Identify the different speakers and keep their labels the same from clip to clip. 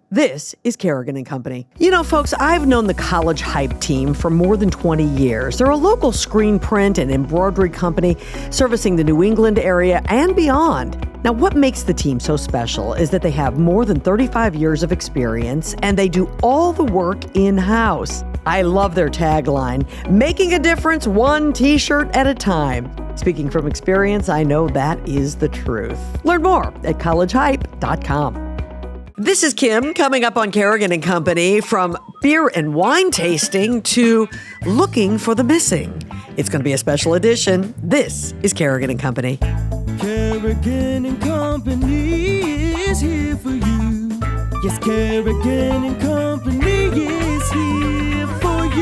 Speaker 1: This is Kerrigan & Company. You know, folks, I've known the College Hype team for more than 20 years. They're a local screen print and embroidery company servicing the New England area and beyond. Now, what makes the team so special is that they have more than 35 years of experience and they do all the work in-house. I love their tagline, making a difference one t-shirt at a time. Speaking from experience, I know that is the truth. Learn more at collegehype.com. This is Kim coming up on Kerrigan & Company, from beer and wine tasting to looking for the missing. It's going to be a special edition. This is Kerrigan & Company.
Speaker 2: Kerrigan & Company is here for you. Yes, Kerrigan & Company is here for you.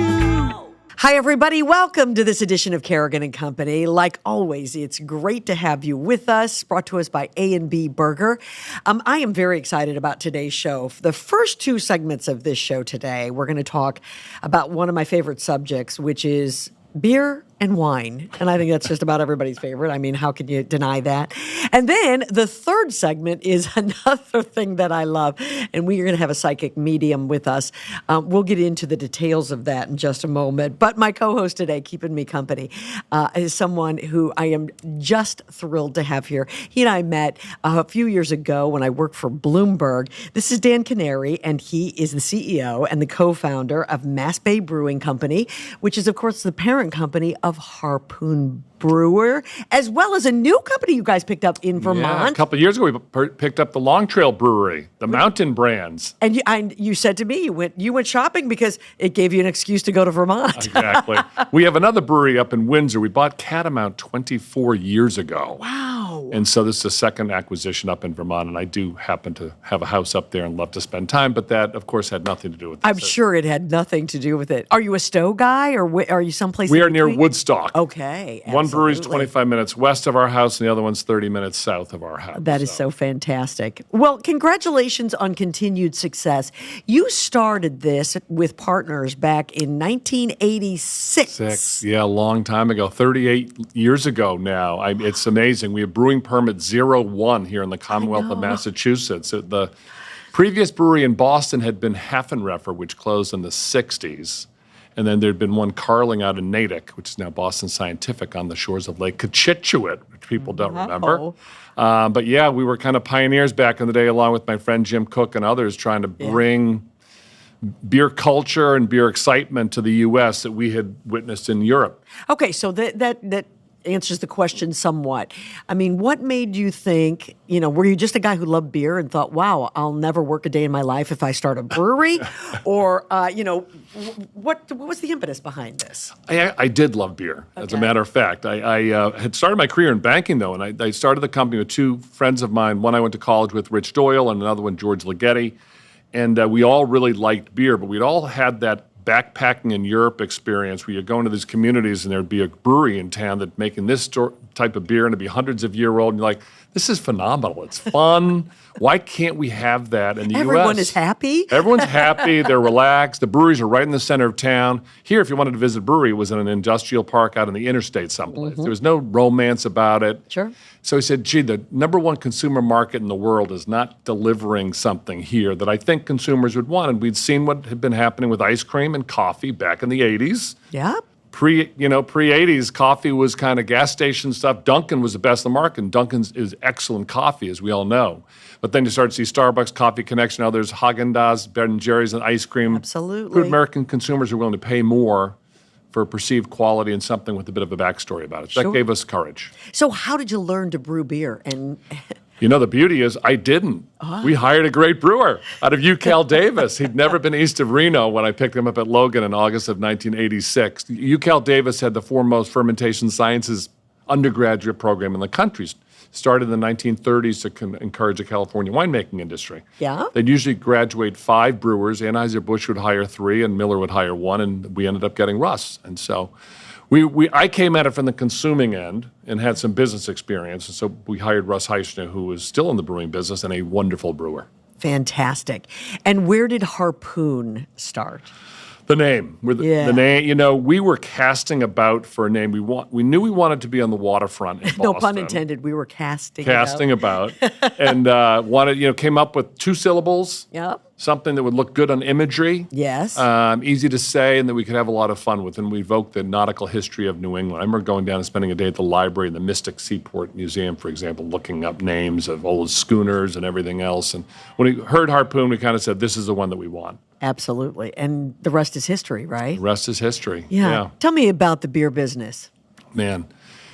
Speaker 1: Hi, everybody. Welcome to this edition of Kerrigan & Company. Like always, it's great to have you with us, brought to us by A&B Burger. I am very excited about today's show. For the first two segments of this show today, we're going to talk about one of my favorite subjects, which is beer and wine. And I think that's just about everybody's favorite. I mean, how can you deny that? And then the third segment is another thing that I love. And we are going to have a psychic medium with us. We'll get into the details of that in just a moment. But my co-host today, keeping me company, is someone who I am just thrilled to have here. He and I met a few years ago when I worked for Bloomberg. This is Dan Kenary, and he is the CEO and the co-founder of Mass Bay Brewing Company, which is, of course, the parent company of Harpoon Brewery, as well as a new company you guys picked up in Vermont.
Speaker 3: Yeah, a couple of years ago, we picked up the Long Trail Brewery, the Mountain Brands.
Speaker 1: And you said to me, you went shopping because it gave you an excuse to go to Vermont.
Speaker 3: Exactly. We have another brewery up in Windsor. We bought Catamount 24 years ago.
Speaker 1: Wow.
Speaker 3: And so this is the second acquisition up in Vermont, and I do happen to have a house up there and love to spend time, but that, of course, had nothing to do with this.
Speaker 1: I'm sure it had nothing to do with it. Are you a Stowe guy, or are you someplace?
Speaker 3: We are near Woodstock.
Speaker 1: Okay.
Speaker 3: One brewery is 25 minutes west of our house, and the other one's 30 minutes south of our house.
Speaker 1: That is so fantastic. Well, congratulations on continued success. You started this with partners back in 1986.
Speaker 3: Yeah, a long time ago, 38 years ago now. It's amazing. We have brewing permit 01 here in the Commonwealth of Massachusetts. The previous brewery in Boston had been Hafenreffer, which closed in the 60s. And then there'd been one Carling out in Natick, which is now Boston Scientific, on the shores of Lake Cochituate, which people don't remember. But yeah, we were kind of pioneers back in the day, along with my friend Jim Cook and others, trying to bring beer culture and beer excitement to the U.S. that we had witnessed in Europe.
Speaker 1: Okay, so that answers the question somewhat. I mean, what made you think, were you just a guy who loved beer and thought, wow, I'll never work a day in my life if I start a brewery? Or, what was the impetus behind this?
Speaker 3: I did love beer, as a matter of fact. I had started my career in banking, though, and I started the company with two friends of mine. One I went to college with, Rich Doyle, and another one, George Ligeti. And we all really liked beer, but we'd all had that backpacking in Europe experience where you're going to these communities and there'd be a brewery in town that making this type of beer and it'd be hundreds of year old, and you're like, this is phenomenal. It's fun. Why can't we have that in the U.S.?
Speaker 1: Everyone is happy.
Speaker 3: Everyone's happy. They're relaxed. The breweries are right in the center of town. Here, if you wanted to visit a brewery, it was in an industrial park out in the interstate someplace. Mm-hmm. There was no romance about it.
Speaker 1: Sure.
Speaker 3: So he said, gee, the number one consumer market in the world is not delivering something here that I think consumers would want. And we'd seen what had been happening with ice cream and coffee back in the 80s.
Speaker 1: Yeah.
Speaker 3: Pre-80s, coffee was kind of gas station stuff. Dunkin' was the best in the market, and Dunkin's is excellent coffee, as we all know. But then you start to see Starbucks, Coffee Connection, others, Haagen-Dazs, Ben & Jerry's, and ice cream.
Speaker 1: Absolutely.
Speaker 3: Who American consumers are willing to pay more for perceived quality and something with a bit of a backstory about it. Sure. That gave us courage.
Speaker 1: So how did you learn to brew beer? And
Speaker 3: the beauty is I didn't. We hired a great brewer out of UCal Davis. He'd never been east of Reno when I picked him up at Logan in August of 1986. UCal Davis had the foremost fermentation sciences undergraduate program in the country. Started in the 1930s to encourage the California winemaking industry.
Speaker 1: Yeah.
Speaker 3: They'd usually graduate 5 brewers. Anheuser-Busch would hire 3, and Miller would hire 1, and we ended up getting Russ. And so I came at it from the consuming end and had some business experience. And so we hired Russ Heischner, who is still in the brewing business and a wonderful brewer.
Speaker 1: Fantastic. And where did Harpoon start?
Speaker 3: The name. The name. We were casting about for a name. We knew we wanted to be on the waterfront in Boston.
Speaker 1: No pun intended. We were casting
Speaker 3: about. And came up with 2 syllables.
Speaker 1: Yep.
Speaker 3: something that would look good on imagery.
Speaker 1: Yes.
Speaker 3: Easy to say, and that we could have a lot of fun with. And we evoke the nautical history of New England. I remember going down and spending a day at the library in the Mystic Seaport Museum, for example, looking up names of old schooners and everything else. And when we heard Harpoon, we kind of said, this is the one that we want.
Speaker 1: Absolutely. And the rest is history, right?
Speaker 3: The rest is history.
Speaker 1: Yeah. Tell me about the beer business.
Speaker 3: Man,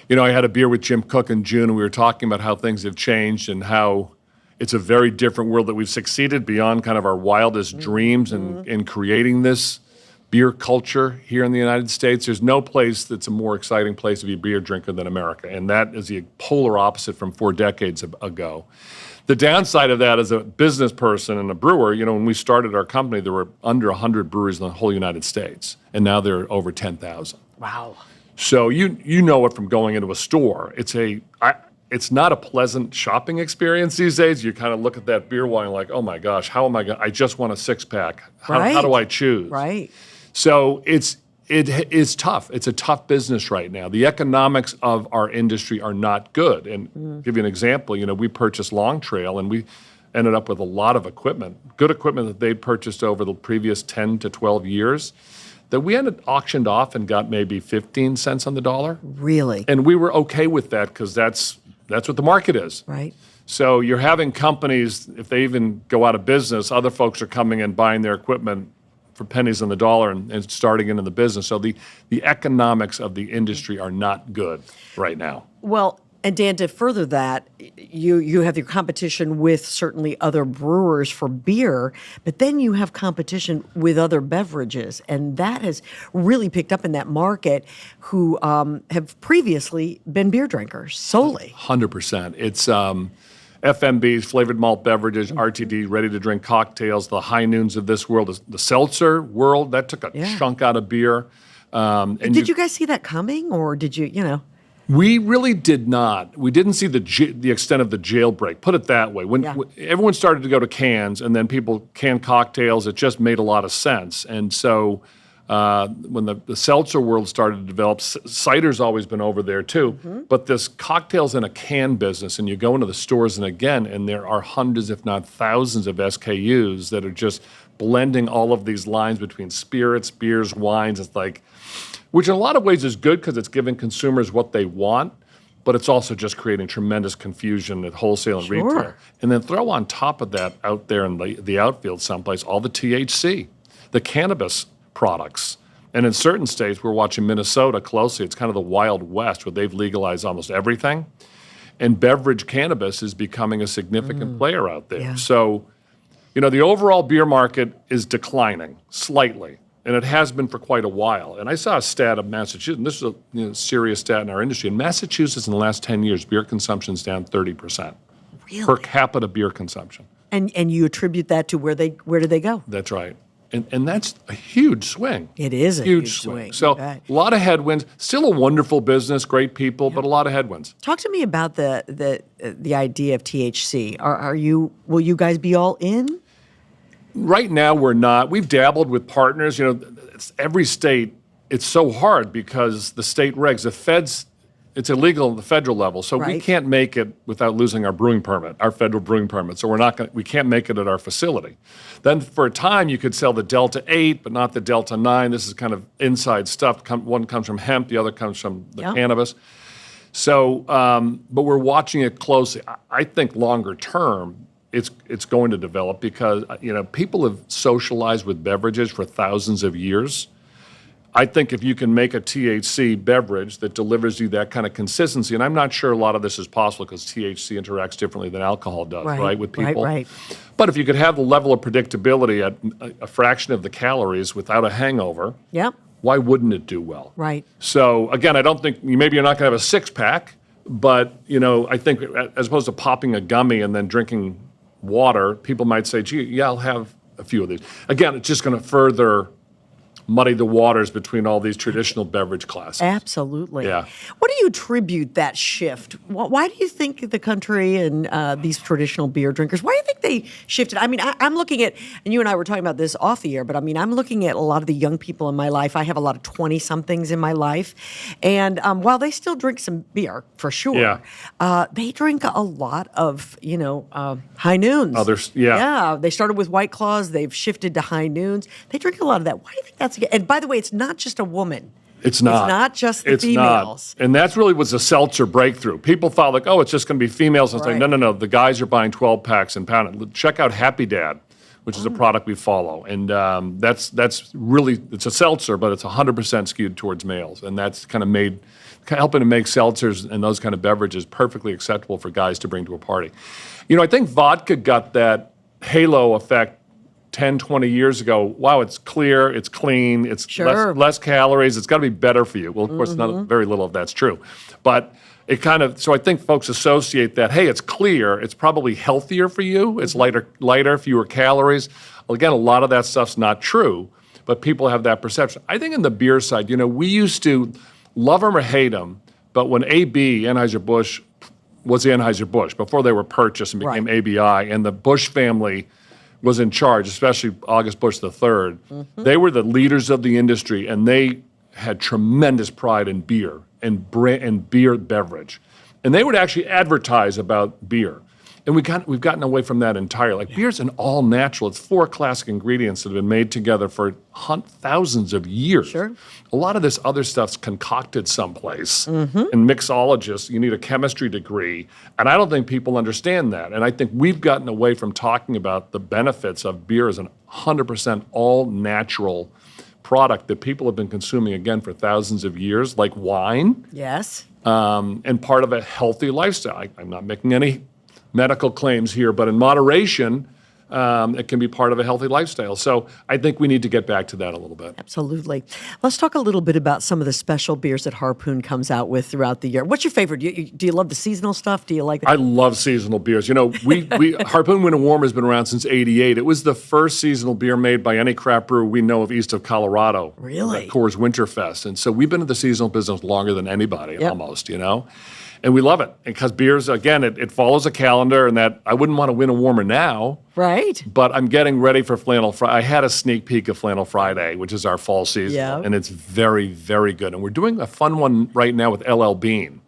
Speaker 3: you know, I had a beer with Jim Cook in June, and we were talking about how things have changed and how it's a very different world, that we've succeeded beyond kind of our wildest dreams in creating this beer culture here in the United States. There's no place that's a more exciting place to be a beer drinker than America, and that is the polar opposite from 4 decades ago. The downside of that, as a business person and a brewer, you know, when we started our company, there were under 100 breweries in the whole United States, and now there are over 10,000.
Speaker 1: Wow.
Speaker 3: So you know it from going into a store. It's not a pleasant shopping experience these days. You kind of look at that beer wine like, oh my gosh, how am I going? I just want a 6-pack. How do I choose?
Speaker 1: Right.
Speaker 3: So it is tough. It's a tough business right now. The economics of our industry are not good. And give you an example. You know, we purchased Long Trail, and we ended up with a lot of equipment, good equipment that they'd purchased over the previous 10 to 12 years, that we auctioned off and got maybe 15 cents on the dollar.
Speaker 1: Really?
Speaker 3: And we were okay with that because that's what the market is.
Speaker 1: Right.
Speaker 3: So you're having companies, if they even go out of business, other folks are coming and buying their equipment for pennies on the dollar and starting into the business. So the economics of the industry are not good right now.
Speaker 1: Well, and Dan, to further that, you have your competition with certainly other brewers for beer, but then you have competition with other beverages, and that has really picked up in that market who have previously been beer drinkers solely.
Speaker 3: 100%. It's FMBs, flavored malt beverages, RTD, ready-to-drink cocktails, the High Noons of this world, the seltzer world, that took a chunk out of beer. And
Speaker 1: did you guys see that coming, or did you?
Speaker 3: We really did not. We didn't see the extent of the jailbreak, put it that way. When everyone started to go to cans, and then people canned cocktails, it just made a lot of sense. And so when the seltzer world started to develop, cider's always been over there too, but this cocktails in a can business, and you go into the stores and there are hundreds, if not thousands of SKUs that are just blending all of these lines between spirits, beers, wines. It's like, which in a lot of ways is good because it's giving consumers what they want, but it's also just creating tremendous confusion at wholesale and retail. And then throw on top of that, out there in the outfield someplace, all the THC, the cannabis products. And in certain states, we're watching Minnesota closely. It's kind of the Wild West where they've legalized almost everything. And beverage cannabis is becoming a significant player out there.
Speaker 1: Yeah.
Speaker 3: So, you know, the overall beer market is declining slightly. And it has been for quite a while. And I saw a stat of Massachusetts, and this is a serious stat in our industry. In Massachusetts, in the last 10 years, beer consumption is down 30%.
Speaker 1: Really?
Speaker 3: Per capita beer consumption.
Speaker 1: And you attribute that to where do they go?
Speaker 3: That's right. And that's a huge swing.
Speaker 1: It is a huge swing.
Speaker 3: So a lot of headwinds. Still a wonderful business, great people, but a lot of headwinds.
Speaker 1: Talk to me about the idea of THC. Will you guys be all in?
Speaker 3: Right now, we're not. We've dabbled with partners. You know, every state, it's so hard because the state regs, the feds, it's illegal at the federal level. So we can't make it without losing our brewing permit, our federal brewing permit. So we can't make it at our facility. Then for a time, you could sell the Delta 8, but not the Delta 9. This is kind of inside stuff. One comes from hemp, the other comes from the cannabis. So, but we're watching it closely. I think longer term, it's going to develop because, you know, people have socialized with beverages for thousands of years. I think if you can make a THC beverage that delivers you that kind of consistency, and I'm not sure a lot of this is possible because THC interacts differently than alcohol does, right, with people.
Speaker 1: Right.
Speaker 3: But if you could have the level of predictability at a fraction of the calories without a hangover, why wouldn't it do well?
Speaker 1: Right.
Speaker 3: So again, I don't think maybe you're not going to have a 6-pack, but you know, I think as opposed to popping a gummy and then drinking water, people might say, gee, yeah, I'll have a few of these. Again, it's just going to further muddy the waters between all these traditional beverage classes.
Speaker 1: Absolutely.
Speaker 3: Yeah.
Speaker 1: What do you attribute that shift? Why do you think the country and these traditional beer drinkers, why do you think they shifted? I mean, I'm looking at, and you and I were talking about this off the air, but I mean, I'm looking at a lot of the young people in my life. I have a lot of 20-somethings in my life. And while they still drink some beer, for sure, they drink a lot of, high noons. Yeah, they started with White Claws. They've shifted to high noons. They drink a lot of that. Why do you think that's? And by the way, it's not just a woman.
Speaker 3: It's not.
Speaker 1: It's not just the females.
Speaker 3: Not. And that's really was a seltzer breakthrough. People thought like, oh, it's just going to be females. And it's like, no. The guys are buying 12 packs and pounding. Check out Happy Dad, which is a product we follow. And that's really, it's a seltzer, but it's 100% skewed towards males. And that's kind of helping to make seltzers and those kind of beverages perfectly acceptable for guys to bring to a party. I think vodka got that halo effect 10, 20 years ago. Wow, it's clear, it's clean, it's less calories, it's got to be better for you. Well, of course, very little of that's true. But so I think folks associate that, hey, it's clear, it's probably healthier for you, it's lighter, fewer calories. Well, again, a lot of that stuff's not true, but people have that perception. I think in the beer side, we used to love them or hate them, but when AB, Anheuser-Busch, was Anheuser-Busch, before they were purchased and became ABI, and the Busch family was in charge, especially August Busch III. They were the leaders of the industry, and they had tremendous pride in beer and beer beverage. And they would actually advertise about beer. And we've gotten away from that entirely. Like beer's an all natural. It's 4 classic ingredients that have been made together for thousands of years.
Speaker 1: Sure.
Speaker 3: A lot of this other stuff's concocted someplace. And mixologists, you need a chemistry degree. And I don't think people understand that. And I think we've gotten away from talking about the benefits of beer as an 100% all natural product that people have been consuming, again, for thousands of years, like wine.
Speaker 1: Yes.
Speaker 3: And part of a healthy lifestyle. I'm not making any medical claims here, but in moderation, it can be part of a healthy lifestyle. So I think we need to get back to that a little bit.
Speaker 1: Absolutely. Let's talk a little bit about some of the special beers that Harpoon comes out with throughout the year. What's your favorite? Do you love the seasonal stuff? Do you like that?
Speaker 3: I love seasonal beers. We Harpoon Winter Warmer has been around since '88. It was the first seasonal beer made by any craft brewer we know of east of Colorado.
Speaker 1: Really?
Speaker 3: Coors Winterfest. And so we've been in the seasonal business longer than anybody, almost, And we love it because beers, again, it follows a calendar, and that I wouldn't want to win a warmer now.
Speaker 1: Right.
Speaker 3: But I'm getting ready for Flannel Friday. I had a sneak peek of Flannel Friday, which is our fall season, and it's very, very good. And we're doing a fun one right now with LL Bean,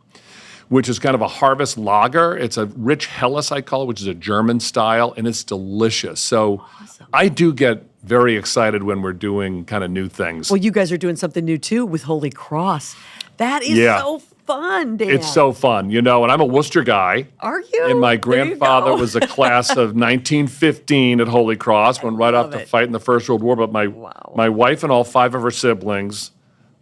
Speaker 3: which is kind of a harvest lager. It's a rich Helles, I call it, which is a German style, and it's delicious. So I do get very excited when we're doing kind of new things.
Speaker 1: Well, you guys are doing something new, too, with Holy Cross. That is so fun, Dan.
Speaker 3: It's so fun, and I'm a Worcester guy.
Speaker 1: Are you?
Speaker 3: And my grandfather was a class of 1915 at Holy Cross, went right off to fight in the First World War. But my wife and all 5 of her siblings,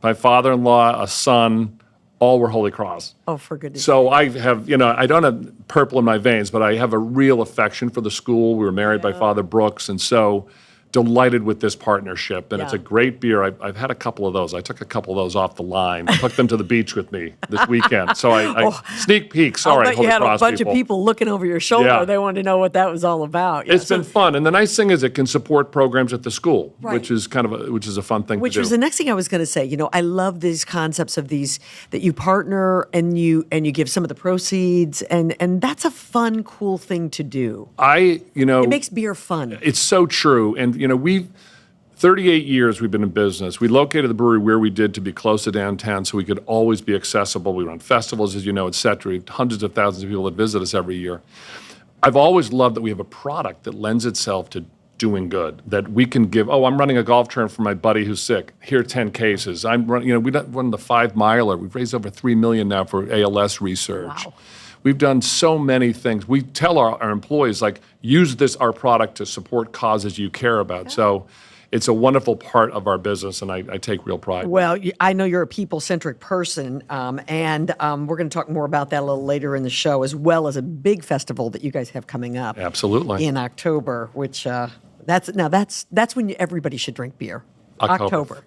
Speaker 3: my father-in-law, a son, all were Holy Cross.
Speaker 1: Oh, for goodness.
Speaker 3: So I have, I don't have purple in my veins, but I have a real affection for the school. We were married by Father Brooks, and so delighted with this partnership, and it's a great beer. I've had a couple of those. I took a couple of those off the line, took them to the beach with me this weekend. So I sneak peek. Sorry,
Speaker 1: I bet you had a bunch of people looking over your shoulder. Yeah. They wanted to know what that was all about.
Speaker 3: It's been fun, and the nice thing is it can support programs at the school, which is kind of a fun thing to do.
Speaker 1: Which was the next thing I was going to say. I love these concepts of these that you partner and you give some of the proceeds, and that's a fun, cool thing to do. It makes beer fun.
Speaker 3: It's so true, and 38 years we've been in business. We located the brewery where we did to be close to downtown so we could always be accessible. We run festivals, as you know, et cetera. Hundreds of thousands of people that visit us every year. I've always loved that we have a product that lends itself to doing good, that we can give, I'm running a golf tournament for my buddy who's sick. Here are 10 cases. I'm running, we run the 5-miler. We've raised over $3 million now for ALS research.
Speaker 1: Wow.
Speaker 3: We've done so many things. We tell our employees, use our product to support causes you care about. So it's a wonderful part of our business, and I take real pride.
Speaker 1: Well, I know you're a people-centric person, and we're going to talk more about that a little later in the show, as well as a big festival that you guys have coming up.
Speaker 3: Absolutely.
Speaker 1: In October, which that's when everybody should drink beer.
Speaker 3: October.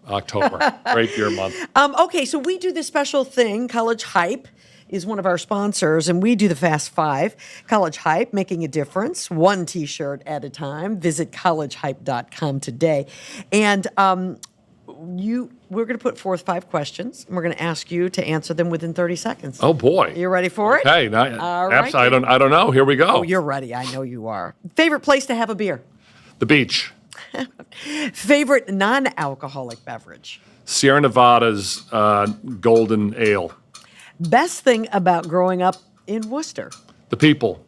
Speaker 3: Great beer month.
Speaker 1: Okay, so we do this special thing, College Hype is one of our sponsors, and we do the Fast Five. College Hype, making a difference, one T-shirt at a time. Visit collegehype.com today. And we're going to put forth 5 questions, and we're going to ask you to answer them within 30 seconds.
Speaker 3: Oh boy.
Speaker 1: You ready for it?
Speaker 3: Okay.
Speaker 1: All right.
Speaker 3: I don't know. Here we go.
Speaker 1: Oh, you're ready. I know you are. Favorite place to have a beer?
Speaker 3: The beach.
Speaker 1: Favorite non-alcoholic beverage?
Speaker 3: Sierra Nevada's Golden Ale.
Speaker 1: Best thing about growing up in Worcester?
Speaker 3: The people.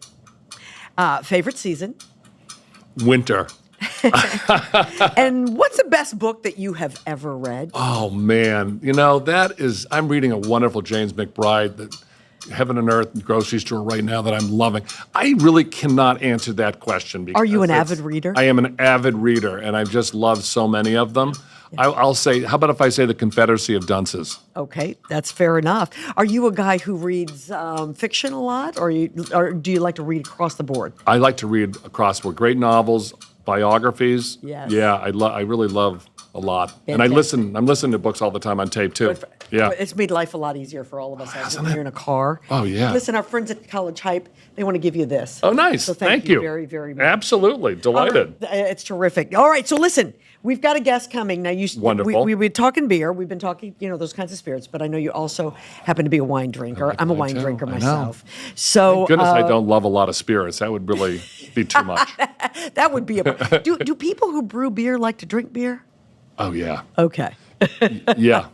Speaker 1: Favorite season?
Speaker 3: Winter.
Speaker 1: And what's the best book that you have ever read?
Speaker 3: Oh, man. I'm reading a wonderful James McBride, that Heaven and Earth grocery store right now that I'm loving. I really cannot answer that question. Because
Speaker 1: Are you an avid reader?
Speaker 3: I am an avid reader, and I've just loved so many of them. I'll say, how about if I say The Confederacy of Dunces?
Speaker 1: Okay, that's fair enough. Are you a guy who reads fiction a lot, or do you like to read across the board?
Speaker 3: I like to read across the board. Great novels, biographies.
Speaker 1: Yes.
Speaker 3: Yeah, I really love a lot. And
Speaker 1: Fantastic.
Speaker 3: I'm listening to books all the time on tape, too. Yeah.
Speaker 1: It's made life a lot easier for all of us when you're in a car.
Speaker 3: Oh, yeah.
Speaker 1: Listen, our friends at College Hype, they want to give you this.
Speaker 3: Oh, nice.
Speaker 1: So
Speaker 3: thank you
Speaker 1: very, very much.
Speaker 3: Absolutely. Delighted.
Speaker 1: It's terrific. All right, so listen, we've got a guest coming. Now,
Speaker 3: Wonderful.
Speaker 1: We've been talking beer. We've been talking, those kinds of spirits, but I know you also happen to be a wine drinker. I'm a wine
Speaker 3: too.
Speaker 1: drinker
Speaker 3: I know.
Speaker 1: myself. So
Speaker 3: Thank goodness I don't love a lot of spirits. That would really be too much.
Speaker 1: that would be do people who brew beer like to drink beer?
Speaker 3: Oh, yeah.
Speaker 1: Okay.
Speaker 3: Yeah,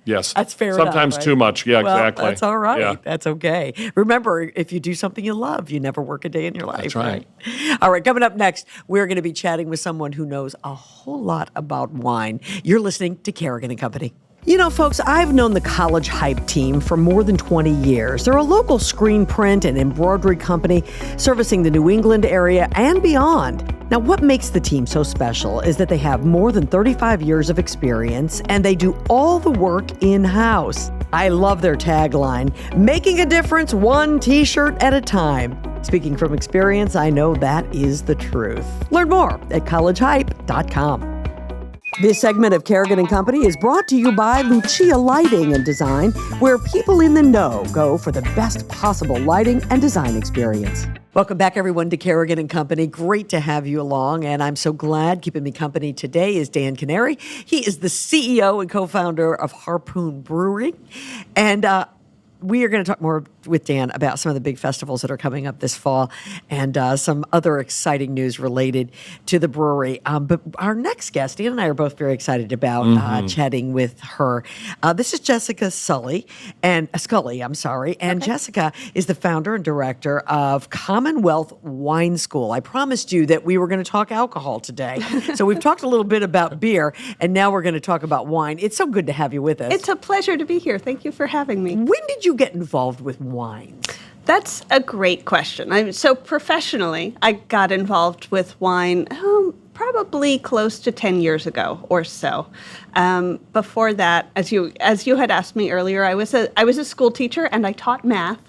Speaker 3: yes.
Speaker 1: That's fair enough,
Speaker 3: Sometimes
Speaker 1: right?
Speaker 3: too much. Yeah,
Speaker 1: Well,
Speaker 3: exactly.
Speaker 1: that's all right.
Speaker 3: Yeah.
Speaker 1: That's okay. Remember, if you do something you love, you never work a day in your life.
Speaker 3: That's right.
Speaker 1: All right, coming up next, we're going to be chatting with someone who knows a whole lot about wine. You're listening to Kerrigan & Company. Folks, I've known the College Hype team for more than 20 years. They're a local screen print and embroidery company servicing the New England area and beyond. Now, what makes the team so special is that they have more than 35 years of experience and they do all the work in-house. I love their tagline, making a difference one t-shirt at a time. Speaking from experience, I know that is the truth. Learn more at collegehype.com. This segment of Kerrigan & Company is brought to you by Lucia Lighting and Design, where people in the know go for the best possible lighting and design experience. Welcome back, everyone, to Kerrigan & Company. Great to have you along, and I'm so glad keeping me company today is Dan Kenary. He is the CEO and co-founder of Harpoon Brewery, and we are going to talk more with Dan about some of the big festivals that are coming up this fall and some other exciting news related to the brewery. But our next guest, Dan and I are both very excited about chatting with her. This is Jessica Sculley, and Jessica is the founder and director of Commonwealth Wine School. I promised you that we were going to talk alcohol today. So we've talked a little bit about beer, and now we're going to talk about wine. It's so good to have you with us.
Speaker 4: It's a pleasure to be here. Thank you for having me.
Speaker 1: When did you get involved with wines?
Speaker 4: That's a great question. So professionally, I got involved with wine probably close to 10 years ago or so. Before that, as you had asked me earlier, I was a school teacher and I taught math,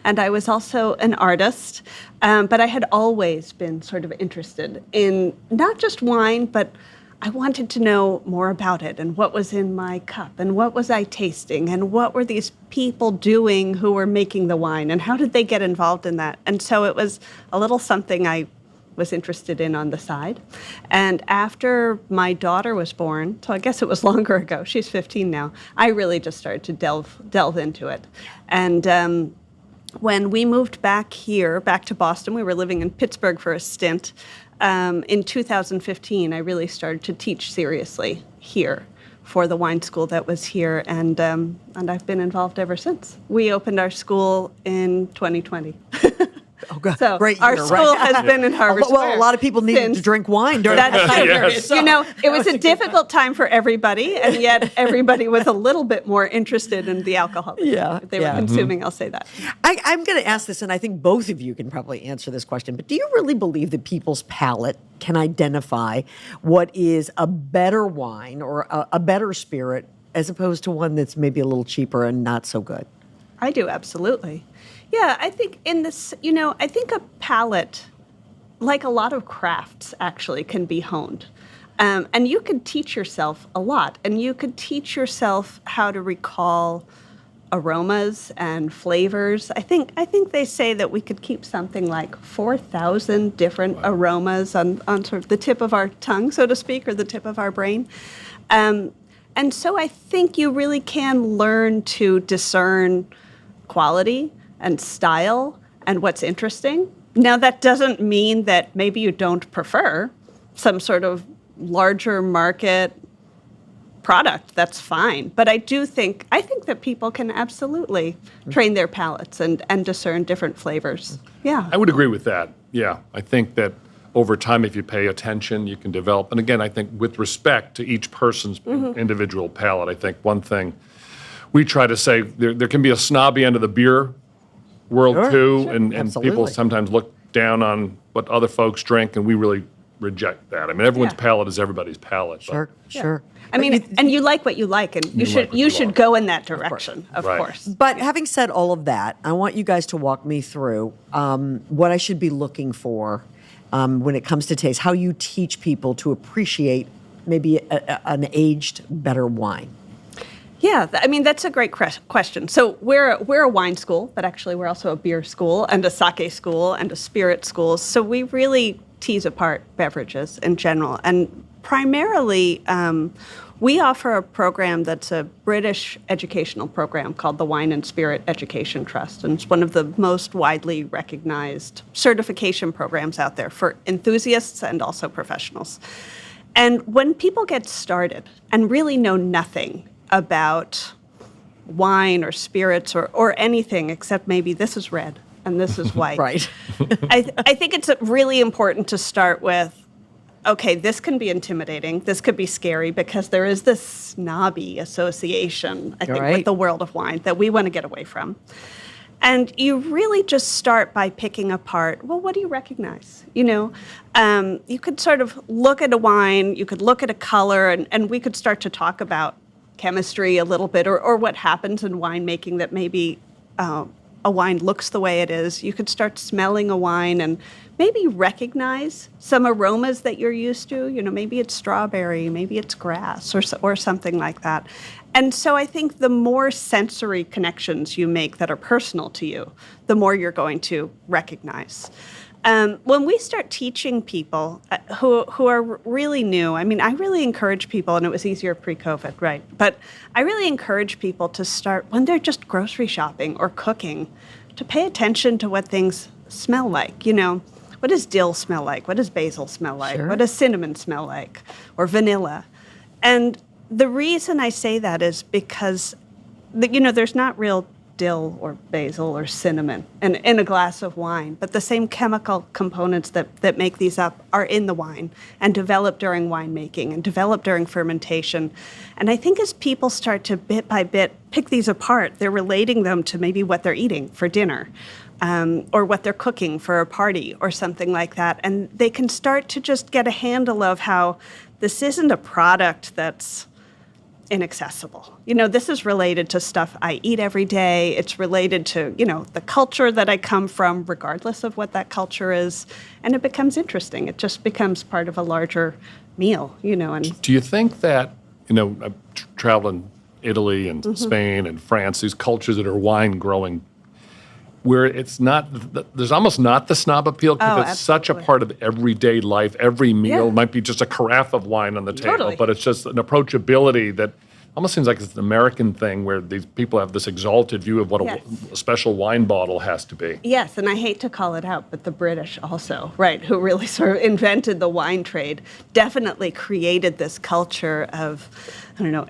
Speaker 4: and I was also an artist. But I had always been sort of interested in not just wine, but I wanted to know more about it and what was in my cup and what was I tasting and what were these people doing who were making the wine and how did they get involved in that? And so it was a little something I was interested in on the side. And after my daughter was born, so I guess it was longer ago, she's 15 now, I really just started to delve into it. And when we moved back to Boston, we were living in Pittsburgh for a stint. In 2015, I really started to teach seriously here for the wine school that was here, and I've been involved ever since. We opened our school in 2020.
Speaker 1: Oh, God.
Speaker 4: So
Speaker 1: Great
Speaker 4: our
Speaker 1: year,
Speaker 4: school
Speaker 1: right?
Speaker 4: has been in Harvard
Speaker 1: Well,
Speaker 4: Square
Speaker 1: a lot of people needed
Speaker 4: since-
Speaker 1: to drink wine during that
Speaker 4: That's
Speaker 1: time
Speaker 4: true.
Speaker 1: period.
Speaker 3: Yes.
Speaker 1: So
Speaker 4: It was a difficult time for everybody, and yet everybody was a little bit more interested in the alcohol that they were consuming. I'll say that.
Speaker 1: I'm going to ask this, and I think both of you can probably answer this question, but do you really believe that people's palate can identify what is a better wine or a better spirit as opposed to one that's maybe a little cheaper and not so good?
Speaker 4: I do, absolutely. Yeah, I think I think a palate, like a lot of crafts, actually can be honed. And you could teach yourself a lot, and you could teach yourself how to recall aromas and flavors. I think they say that we could keep something like 4,000 different aromas on sort of the tip of our tongue, so to speak, or the tip of our brain. And so I think you really can learn to discern quality and style and what's interesting. Now, that doesn't mean that maybe you don't prefer some sort of larger market product. That's fine. But I think that people can absolutely train their palates and discern different flavors. Yeah.
Speaker 3: I would agree with that. Yeah. I think that over time, if you pay attention, you can develop. And again, I think with respect to each person's individual palate, I think one thing we try to say, there can be a snobby end of the beer world too, and people sometimes look down on what other folks drink, and we really reject that. I mean, everyone's palate is everybody's palate.
Speaker 1: Sure.
Speaker 4: I mean, and you like what you like, and you should go in that direction, of course.
Speaker 1: But having said all of that, I want you guys to walk me through what I should be looking for when it comes to taste, how you teach people to appreciate maybe an aged, better wine.
Speaker 4: Yeah, I mean, that's a great question. So we're a wine school, but actually we're also a beer school and a sake school and a spirit school. So we really tease apart beverages in general. And primarily, we offer a program that's a British educational program called the Wine and Spirit Education Trust. And it's one of the most widely recognized certification programs out there for enthusiasts and also professionals. And when people get started and really know nothing about wine or spirits or anything except maybe this is red and this is white.
Speaker 1: Right.
Speaker 4: I think it's really important to start with, okay, this can be intimidating. This could be scary because there is this snobby association, I think, with the world of wine that we want to get away from. And you really just start by picking apart, well, what do you recognize? You could sort of look at a wine, you could look at a color, and we could start to talk about chemistry a little bit, or what happens in winemaking that maybe a wine looks the way it is. You could start smelling a wine and maybe recognize some aromas that you're used to. Maybe it's strawberry, maybe it's grass, or something like that. And so I think the more sensory connections you make that are personal to you, the more you're going to recognize. When we start teaching people who are really new, I mean, I really encourage people, and it was easier pre-COVID, right? But I really encourage people to start, when they're just grocery shopping or cooking, to pay attention to what things smell like. What does dill smell like? What does basil smell like?
Speaker 1: Sure.
Speaker 4: What does cinnamon smell like? Or vanilla? And the reason I say that is because, there's not real dill or basil or cinnamon in a glass of wine, but the same chemical components that make these up are in the wine and develop during winemaking and develop during fermentation. And I think as people start to bit by bit pick these apart, they're relating them to maybe what they're eating for dinner, or what they're cooking for a party or something like that. And they can start to just get a handle of how this isn't a product that's inaccessible. This is related to stuff I eat every day. It's related to, the culture that I come from, regardless of what that culture is. And it becomes interesting. It just becomes part of a larger meal, And
Speaker 3: do you think that, I've traveled in Italy and Spain and France, these cultures that are wine growing, where it's not, there's almost not the snob appeal because it's such a part of everyday life. Every meal might be just a carafe of wine on the table, but it's just an approachability that almost seems like it's an American thing where these people have this exalted view of what a special wine bottle has to be.
Speaker 4: Yes, and I hate to call it out, but the British also, right, who really sort of invented the wine trade, definitely created this culture of,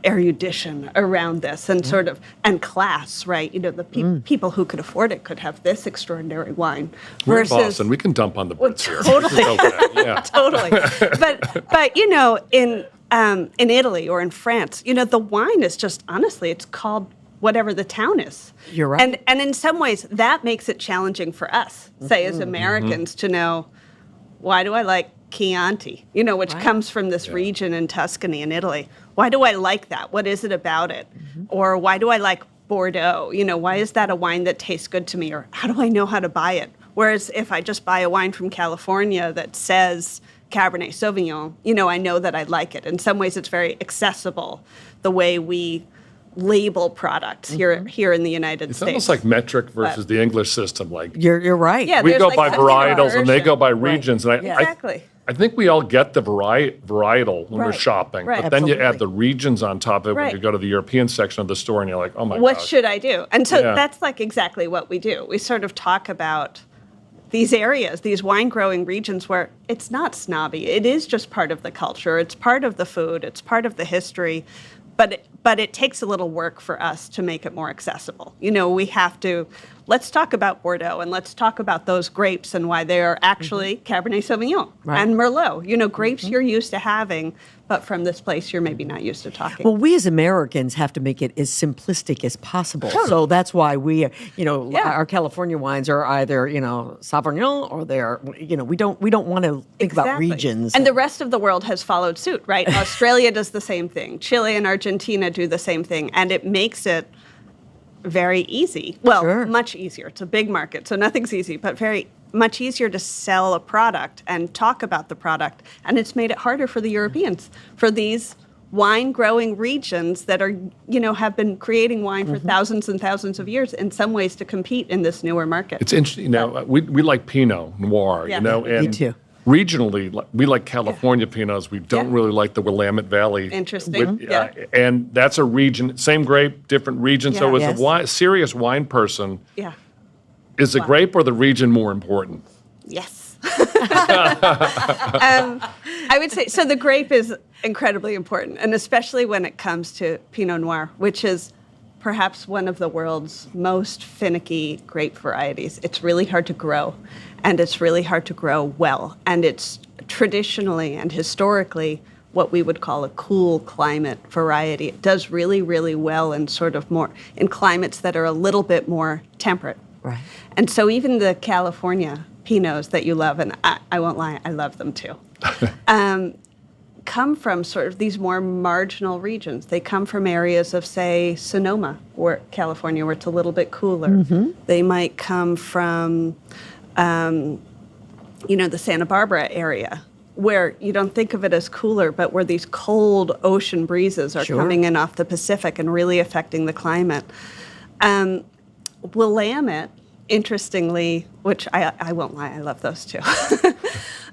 Speaker 4: erudition around this and sort of, and class, right? The people who could afford it could have this extraordinary wine.
Speaker 3: We're in Boston. We can dump on the Brits here.
Speaker 4: Totally.
Speaker 3: Yeah.
Speaker 4: Totally. But in Italy or in France, the wine is just, honestly, it's called whatever the town is.
Speaker 1: You're right.
Speaker 4: And in some ways, that makes it challenging for us, say, as Americans, to know, why do I like Chianti, which comes from this region in Tuscany in Italy? Why do I like that? What is it about it? Or why do I like Bordeaux? Why is that a wine that tastes good to me? Or how do I know how to buy it? Whereas if I just buy a wine from California that says Cabernet Sauvignon, I know that I like it. In some ways, it's very accessible, the way we label products here in the United States.
Speaker 3: It's almost like metric versus the English system. Like
Speaker 1: You're right.
Speaker 4: Yeah,
Speaker 3: we go
Speaker 4: like
Speaker 3: by varietals and they go by regions.
Speaker 4: Right.
Speaker 3: And
Speaker 4: Exactly.
Speaker 3: I think we all get the varietal when we're
Speaker 4: Right.
Speaker 3: shopping,
Speaker 4: Right.
Speaker 3: but then you
Speaker 1: Absolutely.
Speaker 3: add the regions on top of it when
Speaker 4: Right.
Speaker 3: you go to the European section of the store and you're like, oh my
Speaker 4: What
Speaker 3: gosh.
Speaker 4: should I do? And so
Speaker 3: Yeah.
Speaker 4: that's like exactly what we do. We sort of talk about these areas, these wine growing regions where it's not snobby. It is just part of the culture. It's part of the food. It's part of the history. But it takes a little work for us to make it more accessible. We have to, let's talk about Bordeaux and let's talk about those grapes and why they are actually Cabernet Sauvignon
Speaker 1: Right.
Speaker 4: and Merlot. Grapes you're used to having, but from this place you're maybe not used to talking.
Speaker 1: Well, we as Americans have to make it as simplistic as possible. So that's why we, our California wines are either, Sauvignon or they're, we don't want to think about
Speaker 4: Exactly.
Speaker 1: regions.
Speaker 4: And the rest of the world has followed suit, right? Australia does the same thing. Chile and Argentina do the same thing. And it makes it very easy. Well,
Speaker 1: Sure.
Speaker 4: much easier. It's a big market, so nothing's easy, but very much easier to sell a product and talk about the product. And it's made it harder for the Europeans, for these wine growing regions that are, have been creating wine for thousands and thousands of years in some ways to compete in this newer market.
Speaker 3: It's interesting. We like Pinot Noir,
Speaker 4: Yeah.
Speaker 3: and
Speaker 1: Me too.
Speaker 3: regionally, we like California Pinots. We don't
Speaker 4: Yeah.
Speaker 3: really like the Willamette Valley.
Speaker 4: Interesting. Yeah.
Speaker 3: And that's a region, same grape, different region. So
Speaker 4: Yeah.
Speaker 3: as
Speaker 1: Yes.
Speaker 3: a serious wine person,
Speaker 4: Yeah.
Speaker 3: is the grape or the region more important?
Speaker 4: Yes. I would say, so the grape is incredibly important, and especially when it comes to Pinot Noir, which is perhaps one of the world's most finicky grape varieties. It's really hard to grow, and it's really hard to grow well. And it's traditionally and historically what we would call a cool climate variety. It does really, really well in sort of more, in climates that are a little bit more temperate.
Speaker 1: Right.
Speaker 4: And so even the California Pinots that you love, and I won't lie, I love them too, come from sort of these more marginal regions. They come from areas of, say, Sonoma, or California, where it's a little bit cooler. They might come from, the Santa Barbara area, where you don't think of it as cooler, but where these cold ocean breezes are
Speaker 1: Sure.
Speaker 4: coming in off the Pacific and really affecting the climate. Willamette, interestingly, which I won't lie, I love those too.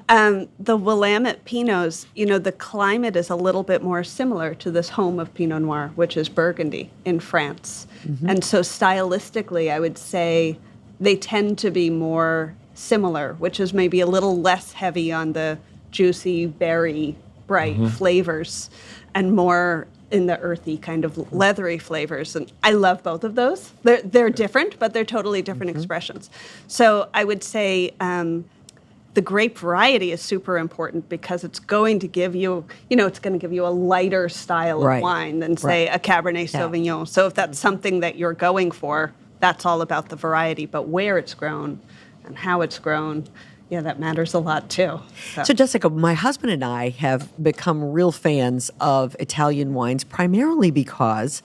Speaker 4: The Willamette Pinots, the climate is a little bit more similar to this home of Pinot Noir, which is Burgundy in France. And so stylistically, I would say they tend to be more similar, which is maybe a little less heavy on the juicy, berry, bright flavors and more in the earthy kind of leathery flavors. And I love both of those. They're different, but they're totally different expressions. So I would say the grape variety is super important because it's going to give you, it's going to give you a lighter style
Speaker 1: Right.
Speaker 4: of wine than, say, a Cabernet Sauvignon. So if that's something that you're going for, that's all about the variety. But where it's grown and how it's grown, that matters a lot too.
Speaker 1: So, Jessica, my husband and I have become real fans of Italian wines, primarily because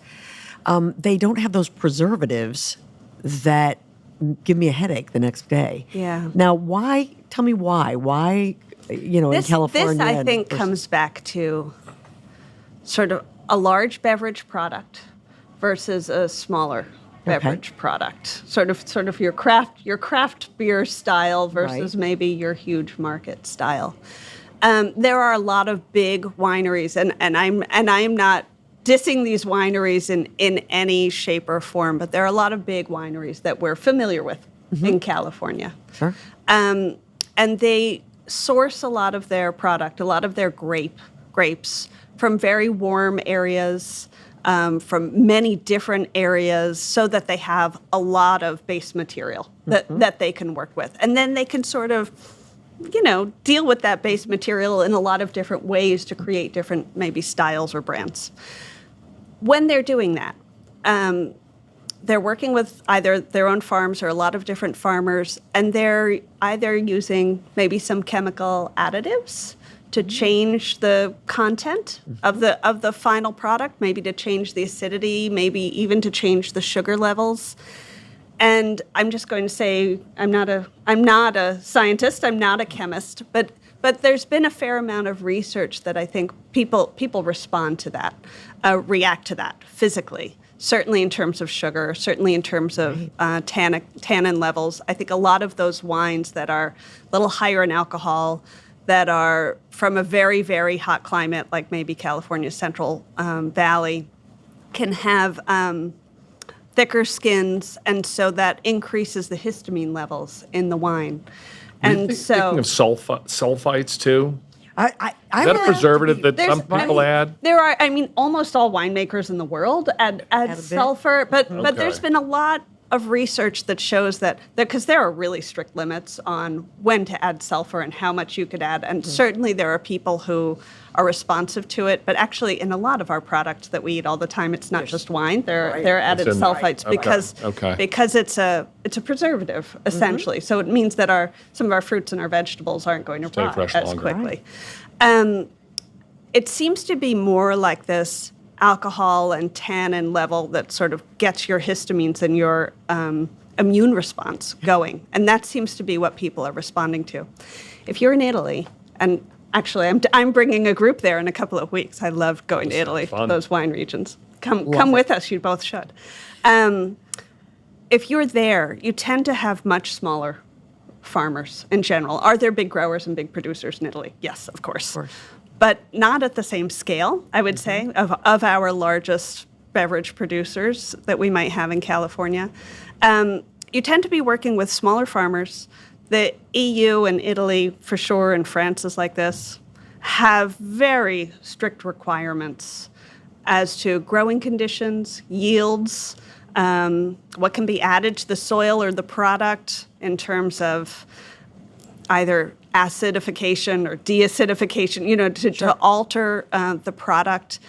Speaker 1: they don't have those preservatives that give me a headache the next day.
Speaker 4: Yeah.
Speaker 1: Now, why? Tell me why. Why, in California?
Speaker 4: This, I
Speaker 1: and
Speaker 4: think,
Speaker 1: versus-
Speaker 4: comes back to sort of a large beverage product versus a smaller beverage product. Sort of your craft beer style versus
Speaker 1: Right.
Speaker 4: maybe your huge market style. There are a lot of big wineries, and I'm not dissing these wineries in any shape or form, but there are a lot of big wineries that we're familiar with in California.
Speaker 1: Sure.
Speaker 4: And they source a lot of their product, a lot of their grapes from very warm areas, from many different areas, so that they have a lot of base material that they can work with. And then they can sort of, deal with that base material in a lot of different ways to create different maybe styles or brands. When they're doing that, they're working with either their own farms or a lot of different farmers, and they're either using maybe some chemical additives to change the content of the final product, maybe to change the acidity, maybe even to change the sugar levels. And I'm just going to say I'm not a scientist, I'm not a chemist, but there's been a fair amount of research that I think people respond to that, react to that physically. Certainly in terms of sugar, certainly in terms of tannin levels. I think a lot of those wines that are a little higher in alcohol, that are from a very, very hot climate, like maybe California's Central Valley, can have thicker skins, and so that increases the histamine levels in the wine. And so,
Speaker 3: Speaking of sulfites too,
Speaker 1: I
Speaker 3: is that a preservative that some people add?
Speaker 4: There are, almost all winemakers in the world add sulfur, but there's been a lot of research that shows that because there are really strict limits on when to add sulfur and how much you could add, and certainly there are people who are responsive to it. But actually, in a lot of our products that we eat all the time, it's not just wine. They're added sulfites because it's a preservative essentially. So it means that some of our fruits and our vegetables aren't going to rot as quickly. It seems to be more like this alcohol and tannin level that sort of gets your histamines and your immune response going. And that seems to be what people are responding to. If you're in Italy, and actually I'm bringing a group there in a couple of weeks. I love going to Italy, those wine regions. Come with us, you both should. If you're there, you tend to have much smaller farmers in general. Are there big growers and big producers in Italy? Yes, of course. But not at the same scale, I would say, of our largest beverage producers that we might have in California. You tend to be working with smaller farmers. The EU and Italy, for sure, and France is like this, have very strict requirements as to growing conditions, yields, what can be added to the soil or the product in terms of either acidification or deacidification, to alter the product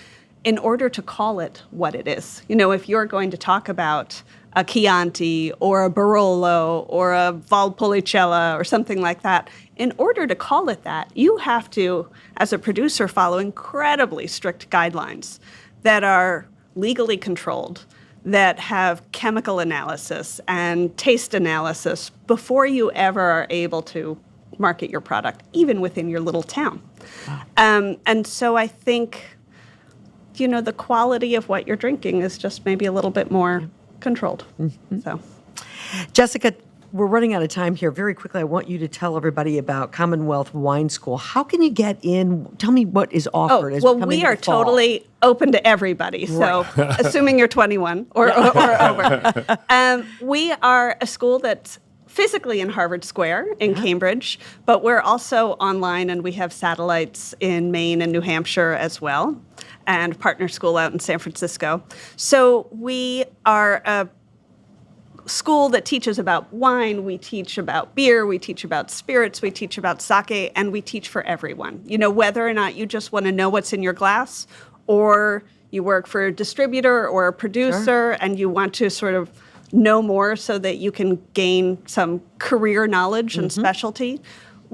Speaker 4: in order to call it what it is. If you're going to talk about a Chianti or a Barolo or a Valpolicella or something like that, in order to call it that, you have to, as a producer, follow incredibly strict guidelines that are legally controlled, that have chemical analysis and taste analysis before you ever are able to market your product, even within your little town. Wow. And so I think, the quality of what you're drinking is just maybe a little bit more controlled. So,
Speaker 1: Jessica, we're running out of time here. Very quickly, I want you to tell everybody about Commonwealth Wine School. How can you get in? Tell me what is offered.
Speaker 4: We are totally open to everybody. Right. So, assuming you're 21 or over, we are a school that's physically in Harvard Square in Cambridge, but we're also online, and we have satellites in Maine and New Hampshire as well, and partner school out in San Francisco. So we are a school that teaches about wine, we teach about beer, we teach about spirits, we teach about sake, and we teach for everyone. Whether or not you just want to know what's in your glass, or you work for a distributor or a producer, and you want to sort of know more so that you can gain some career knowledge and specialty,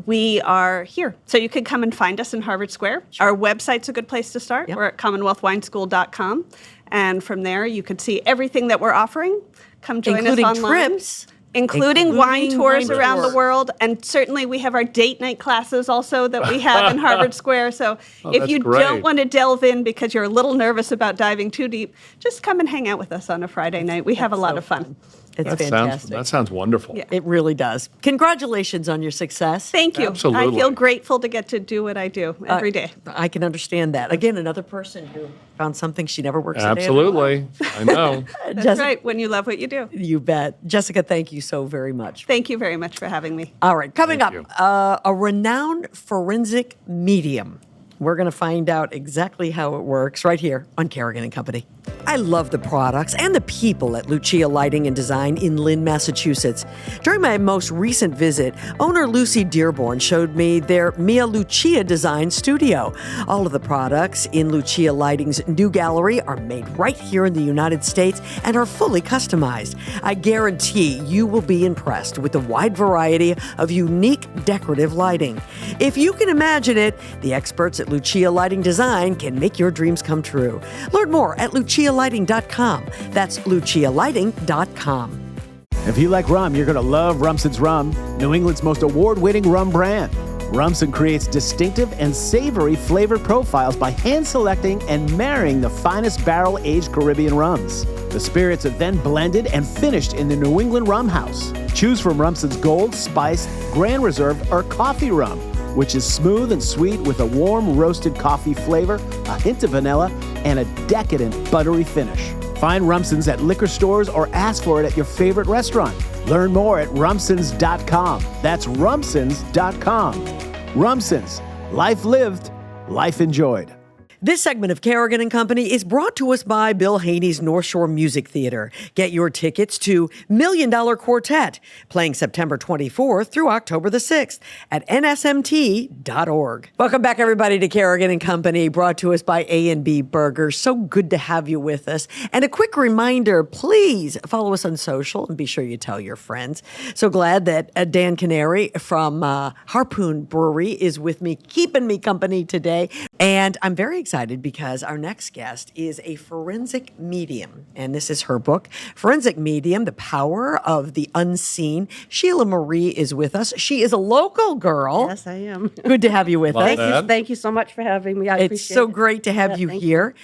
Speaker 4: we are here. So you can come and find us in Harvard Square. Our website's a good place to start. We're at CommonwealthWineSchool.com. And from there, you can see everything that we're offering. Come join us online.
Speaker 1: Trips.
Speaker 4: Including wine tours around the world. And certainly we have our date night classes also that we have in Harvard Square. So if you don't want to delve in because you're a little nervous about diving too deep, just come and hang out with us on a Friday night. We have a lot of fun.
Speaker 1: It's fantastic.
Speaker 3: That sounds wonderful.
Speaker 4: Yeah.
Speaker 1: It really does. Congratulations on your success.
Speaker 4: Thank you.
Speaker 3: Absolutely.
Speaker 4: I feel grateful to get to do what I do every day.
Speaker 1: I can understand that. Again, another person who found something she never works a day.
Speaker 3: Absolutely. I know.
Speaker 4: That's right, when you love what you do.
Speaker 1: You bet. Jessica, thank you so very much.
Speaker 4: Thank you very much for having me.
Speaker 1: All right, coming
Speaker 3: Thank
Speaker 1: up, a renowned forensic medium. We're going to find out exactly how it works right here on Kerrigan and Company. I love the products and the people at Lucia Lighting and Design in Lynn, Massachusetts. During my most recent visit, owner Lucy Dearborn showed me their Mia Lucia design studio. All of the products in Lucia Lighting's new gallery are made right here in the United States and are fully customized. I guarantee you will be impressed with the wide variety of unique decorative lighting. If you can imagine it, the experts at Lucia Lighting Design can make your dreams come true. Learn more at lucialighting.com. That's lucialighting.com.
Speaker 5: If you like rum, you're going to love Rumson's Rum, New England's most award-winning rum brand. Rumson creates distinctive and savory flavor profiles by hand-selecting and marrying the finest barrel-aged Caribbean rums. The spirits are then blended and finished in the New England Rum House. Choose from Rumson's Gold, Spiced, Grand Reserve, or Coffee Rum. which is smooth and sweet with a warm roasted coffee flavor, a hint of vanilla, and a decadent buttery finish. Find Rumson's at liquor stores or ask for it at your favorite restaurant. Learn more at rumsons.com. That's rumsons.com. Rumson's. Life lived, life enjoyed.
Speaker 1: This segment of Kerrigan and Company is brought to us by Bill Haney's North Shore Music Theater. Get your tickets to $1 Million Quartet, playing September 24th through October the 6th at nsmt.org. Welcome back, everybody, to Kerrigan and Company, brought to us by A&B Burger. So good to have you with us. And a quick reminder, please follow us on social and be sure you tell your friends. So glad that Dan Kenary from Harpoon Brewery is with me, keeping me company today. And I'm very excited because our next guest is a forensic medium, and this is her book, Forensic Medium, The Power of the Unseen. Sheila Marie is with us. She is a local girl.
Speaker 6: Yes, I am.
Speaker 1: Good to have you with us.
Speaker 6: Thank you so much for having me. I appreciate it.
Speaker 1: It's so great to have you
Speaker 6: thank
Speaker 1: here.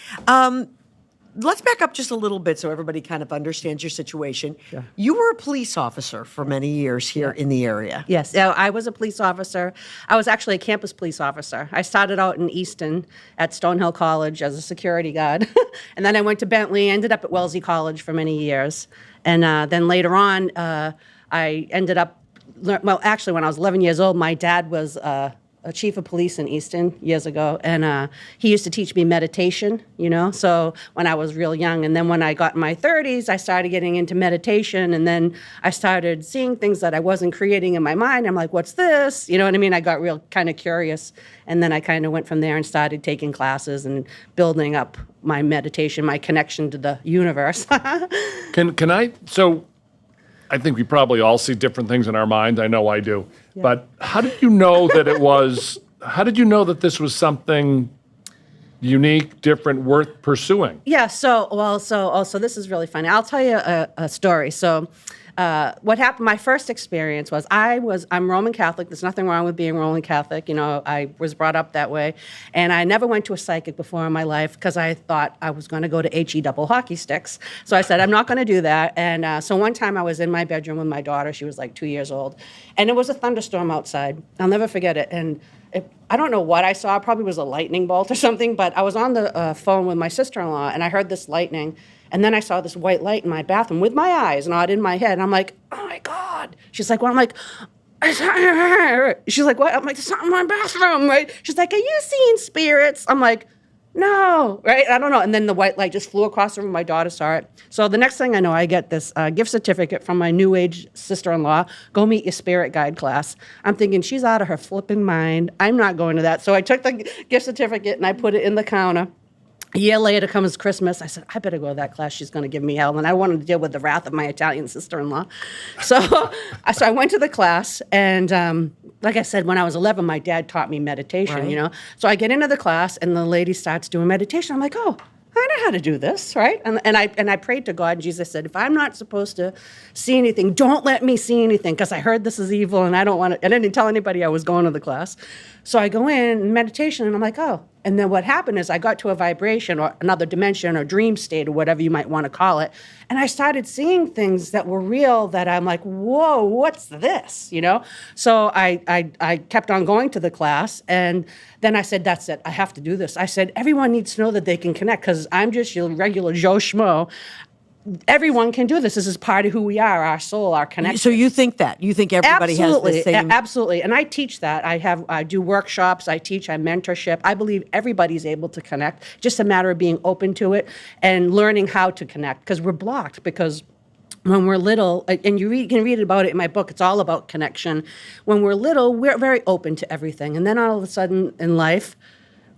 Speaker 1: Let's back up just a little bit so everybody kind of understands your situation.
Speaker 6: Sure.
Speaker 1: You were a police officer for many years here in the area.
Speaker 6: Yes, I was a police officer. I was actually a campus police officer. I started out in Easton at Stonehill College as a security guard. And then I went to Bentley, ended up at Wellesley College for many years. And then later on, I ended up, well, actually, when I was 11 years old, my dad was a chief of police in Easton years ago, and he used to teach me meditation, so when I was real young. And then when I got in my 30s, I started getting into meditation, and then I started seeing things that I wasn't creating in my mind. I'm like, what's this? You know what I mean? I got real kind of curious, and then I kind of went from there and started taking classes and building up my meditation, my connection to the universe.
Speaker 3: Can I? So I think we probably all see different things in our mind. I know I do. Yeah. But how did you know that it was, how did you know that this was something unique, different, worth pursuing?
Speaker 6: Yeah, so this is really funny. I'll tell you a story. So what happened, my first experience was I'm Roman Catholic. There's nothing wrong with being Roman Catholic. I was brought up that way. And I never went to a psychic before in my life because I thought I was going to go to HE double hockey sticks. So I said, I'm not going to do that. And so one time I was in my bedroom with my daughter. She was like 2 years old. And it was a thunderstorm outside. I'll never forget it. And I don't know what I saw. It probably was a lightning bolt or something. But I was on the phone with my sister-in-law, and I heard this lightning. And then I saw this white light in my bathroom with my eyes, not in my head. And I'm like, oh, my God. She's like, well, I'm like, she's like, what? I'm like, there's something in my bathroom, right? She's like, are you seeing spirits? I'm like, no, right? I don't know. And then the white light just flew across the room. My daughter saw it. So the next thing I know, I get this gift certificate from my new age sister-in-law, go meet your spirit guide class. I'm thinking, she's out of her flipping mind. I'm not going to that. So I took the gift certificate and I put it in the counter. A year later comes Christmas. I said, I better go to that class. She's going to give me hell. And I wanted to deal with the wrath of my Italian sister-in-law. So I went to the class. And like I said, when I was 11, my dad taught me meditation,
Speaker 1: Right.
Speaker 6: So I get into the class, and the lady starts doing meditation. I'm like, oh, I know how to do this, right? And I prayed to God, and Jesus said, if I'm not supposed to see anything, don't let me see anything, because I heard this is evil, and I don't want to. I didn't tell anybody I was going to the class. So I go in meditation, and I'm like, oh. And then what happened is I got to a vibration or another dimension or dream state or whatever you might want to call it, and I started seeing things that were real that I'm like, whoa, what's this? So I kept on going to the class, and then I said, that's it, I have to do this. I said, everyone needs to know that they can connect, because I'm just your regular Joe Schmo. Everyone can do this. This is part of who we are, our soul, our connection.
Speaker 1: So you think that? You think everybody has the same?
Speaker 6: Absolutely. And I teach that. I do workshops. I teach. I mentorship. I believe everybody's able to connect. Just a matter of being open to it and learning how to connect, because we're blocked. Because when we're little, and you can read about it in my book, it's all about connection. When we're little, we're very open to everything. And then all of a sudden in life,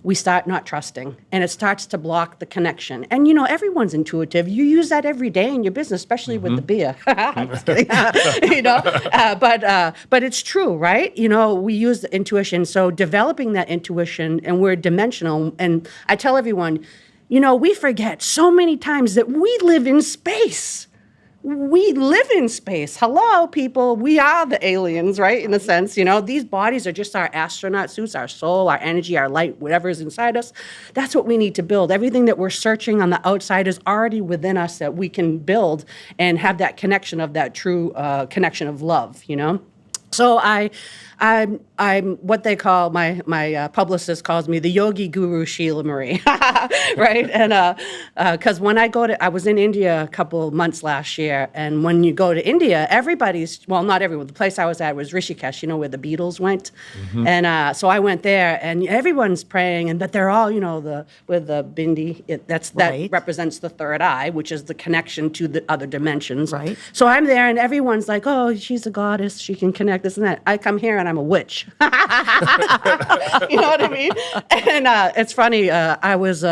Speaker 6: we start not trusting, and it starts to block the connection. And, everyone's intuitive. You use that every day in your business, especially with the beer. I'm just kidding. But it's true, right? We use the intuition. So developing that intuition, and we're dimensional. And I tell everyone, we forget so many times that we live in space. We live in space. Hello, people. We are the aliens, right? In a sense, these bodies are just our astronaut suits, our soul, our energy, our light, whatever is inside us. That's what we need to build. Everything that we're searching on the outside is already within us that we can build and have that connection of that true connection of love, So I'm what they call my publicist calls me the yogi guru Sheila Marie, right? And because when I was in India a couple months last year, and when you go to India, not everyone. The place I was at was Rishikesh, where the Beatles went, and so I went there, and everyone's praying, but they're all with the bindi. That represents the third eye, which is the connection to the other dimensions.
Speaker 1: Right.
Speaker 6: So I'm there, and everyone's like, "Oh, she's a goddess. She can connect this and that." I come here, and I'm a witch. You know what I mean? And it's funny. I was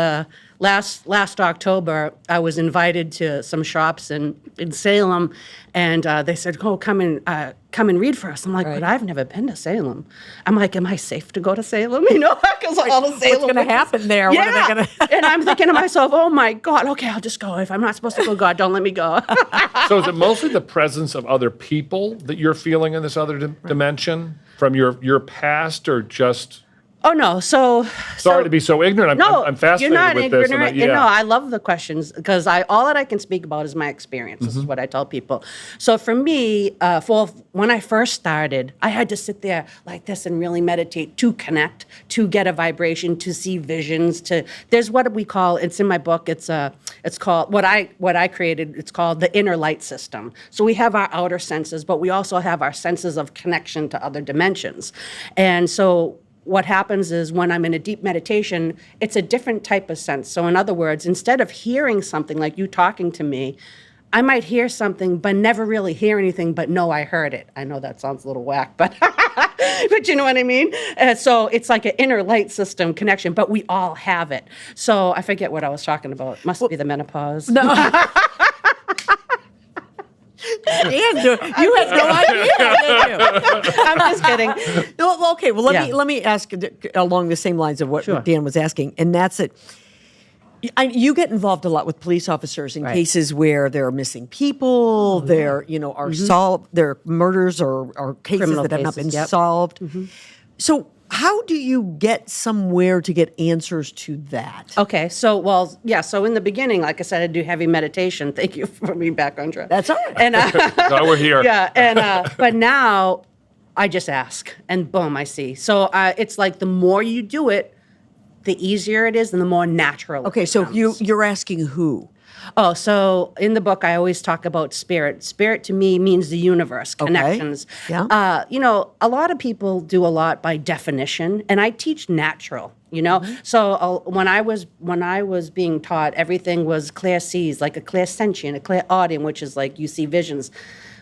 Speaker 6: last October. I was invited to some shops in Salem, and they said, "Oh, come and read for us." I'm like, "But I've never been to Salem." I'm like, "Am I safe to go to Salem?" Because all the Salem.
Speaker 1: What's going to happen there?
Speaker 6: Yeah.
Speaker 1: What are they going to?
Speaker 6: And I'm thinking to myself, "Oh my God, okay, I'll just go. If I'm not supposed to go, God, don't let me go."
Speaker 3: So is it mostly the presence of other people that you're feeling in this other dimension from your past, or just?
Speaker 6: Oh no!
Speaker 3: Sorry to be so ignorant. I'm fascinated
Speaker 6: you're not
Speaker 3: with
Speaker 6: ignorant.
Speaker 3: this.
Speaker 6: No, I love the questions because all that I can speak about is my experience. This is what I tell people. So for me, when I first started, I had to sit there like this and really meditate to connect, to get a vibration, to see visions. There's what we call. It's in my book. It's called what I created. It's called the inner light system. So we have our outer senses, but we also have our senses of connection to other dimensions, and so. What happens is when I'm in a deep meditation, it's a different type of sense. So in other words, instead of hearing something like you talking to me, I might hear something but never really hear anything but know I heard it. I know that sounds a little whack, but but you know what I mean? So it's like an inner light system connection, but we all have it. So I forget what I was talking about. Must be the menopause.
Speaker 1: No. And you had no idea, did you?
Speaker 6: I'm just kidding.
Speaker 1: No, okay. Well,
Speaker 6: Yeah.
Speaker 1: let me ask along the same lines of what
Speaker 6: Sure.
Speaker 1: Dan was asking, and that's it. You get involved a lot with police officers in cases where there are missing people, there are solved, there are murders or cases
Speaker 6: Criminal
Speaker 1: that have not been
Speaker 6: cases, yep.
Speaker 1: solved. So how do you get somewhere to get answers to that?
Speaker 6: Okay, so in the beginning, like I said, I do heavy meditation. Thank you for being back on track.
Speaker 1: That's all right.
Speaker 6: And
Speaker 3: No, we're here.
Speaker 6: yeah, and but now I just ask, and boom, I see. So it's like the more you do it, the easier it is, and the more natural.
Speaker 1: Okay,
Speaker 6: it
Speaker 1: so
Speaker 6: becomes.
Speaker 1: you're asking who?
Speaker 6: Oh, so in the book, I always talk about spirit. Spirit to me means the universe, connections.
Speaker 1: Yeah.
Speaker 6: A lot of people do a lot by definition, and I teach natural. So when I was being taught, everything was clairsees, like a clairsentient, a clairaudient, which is like you see visions.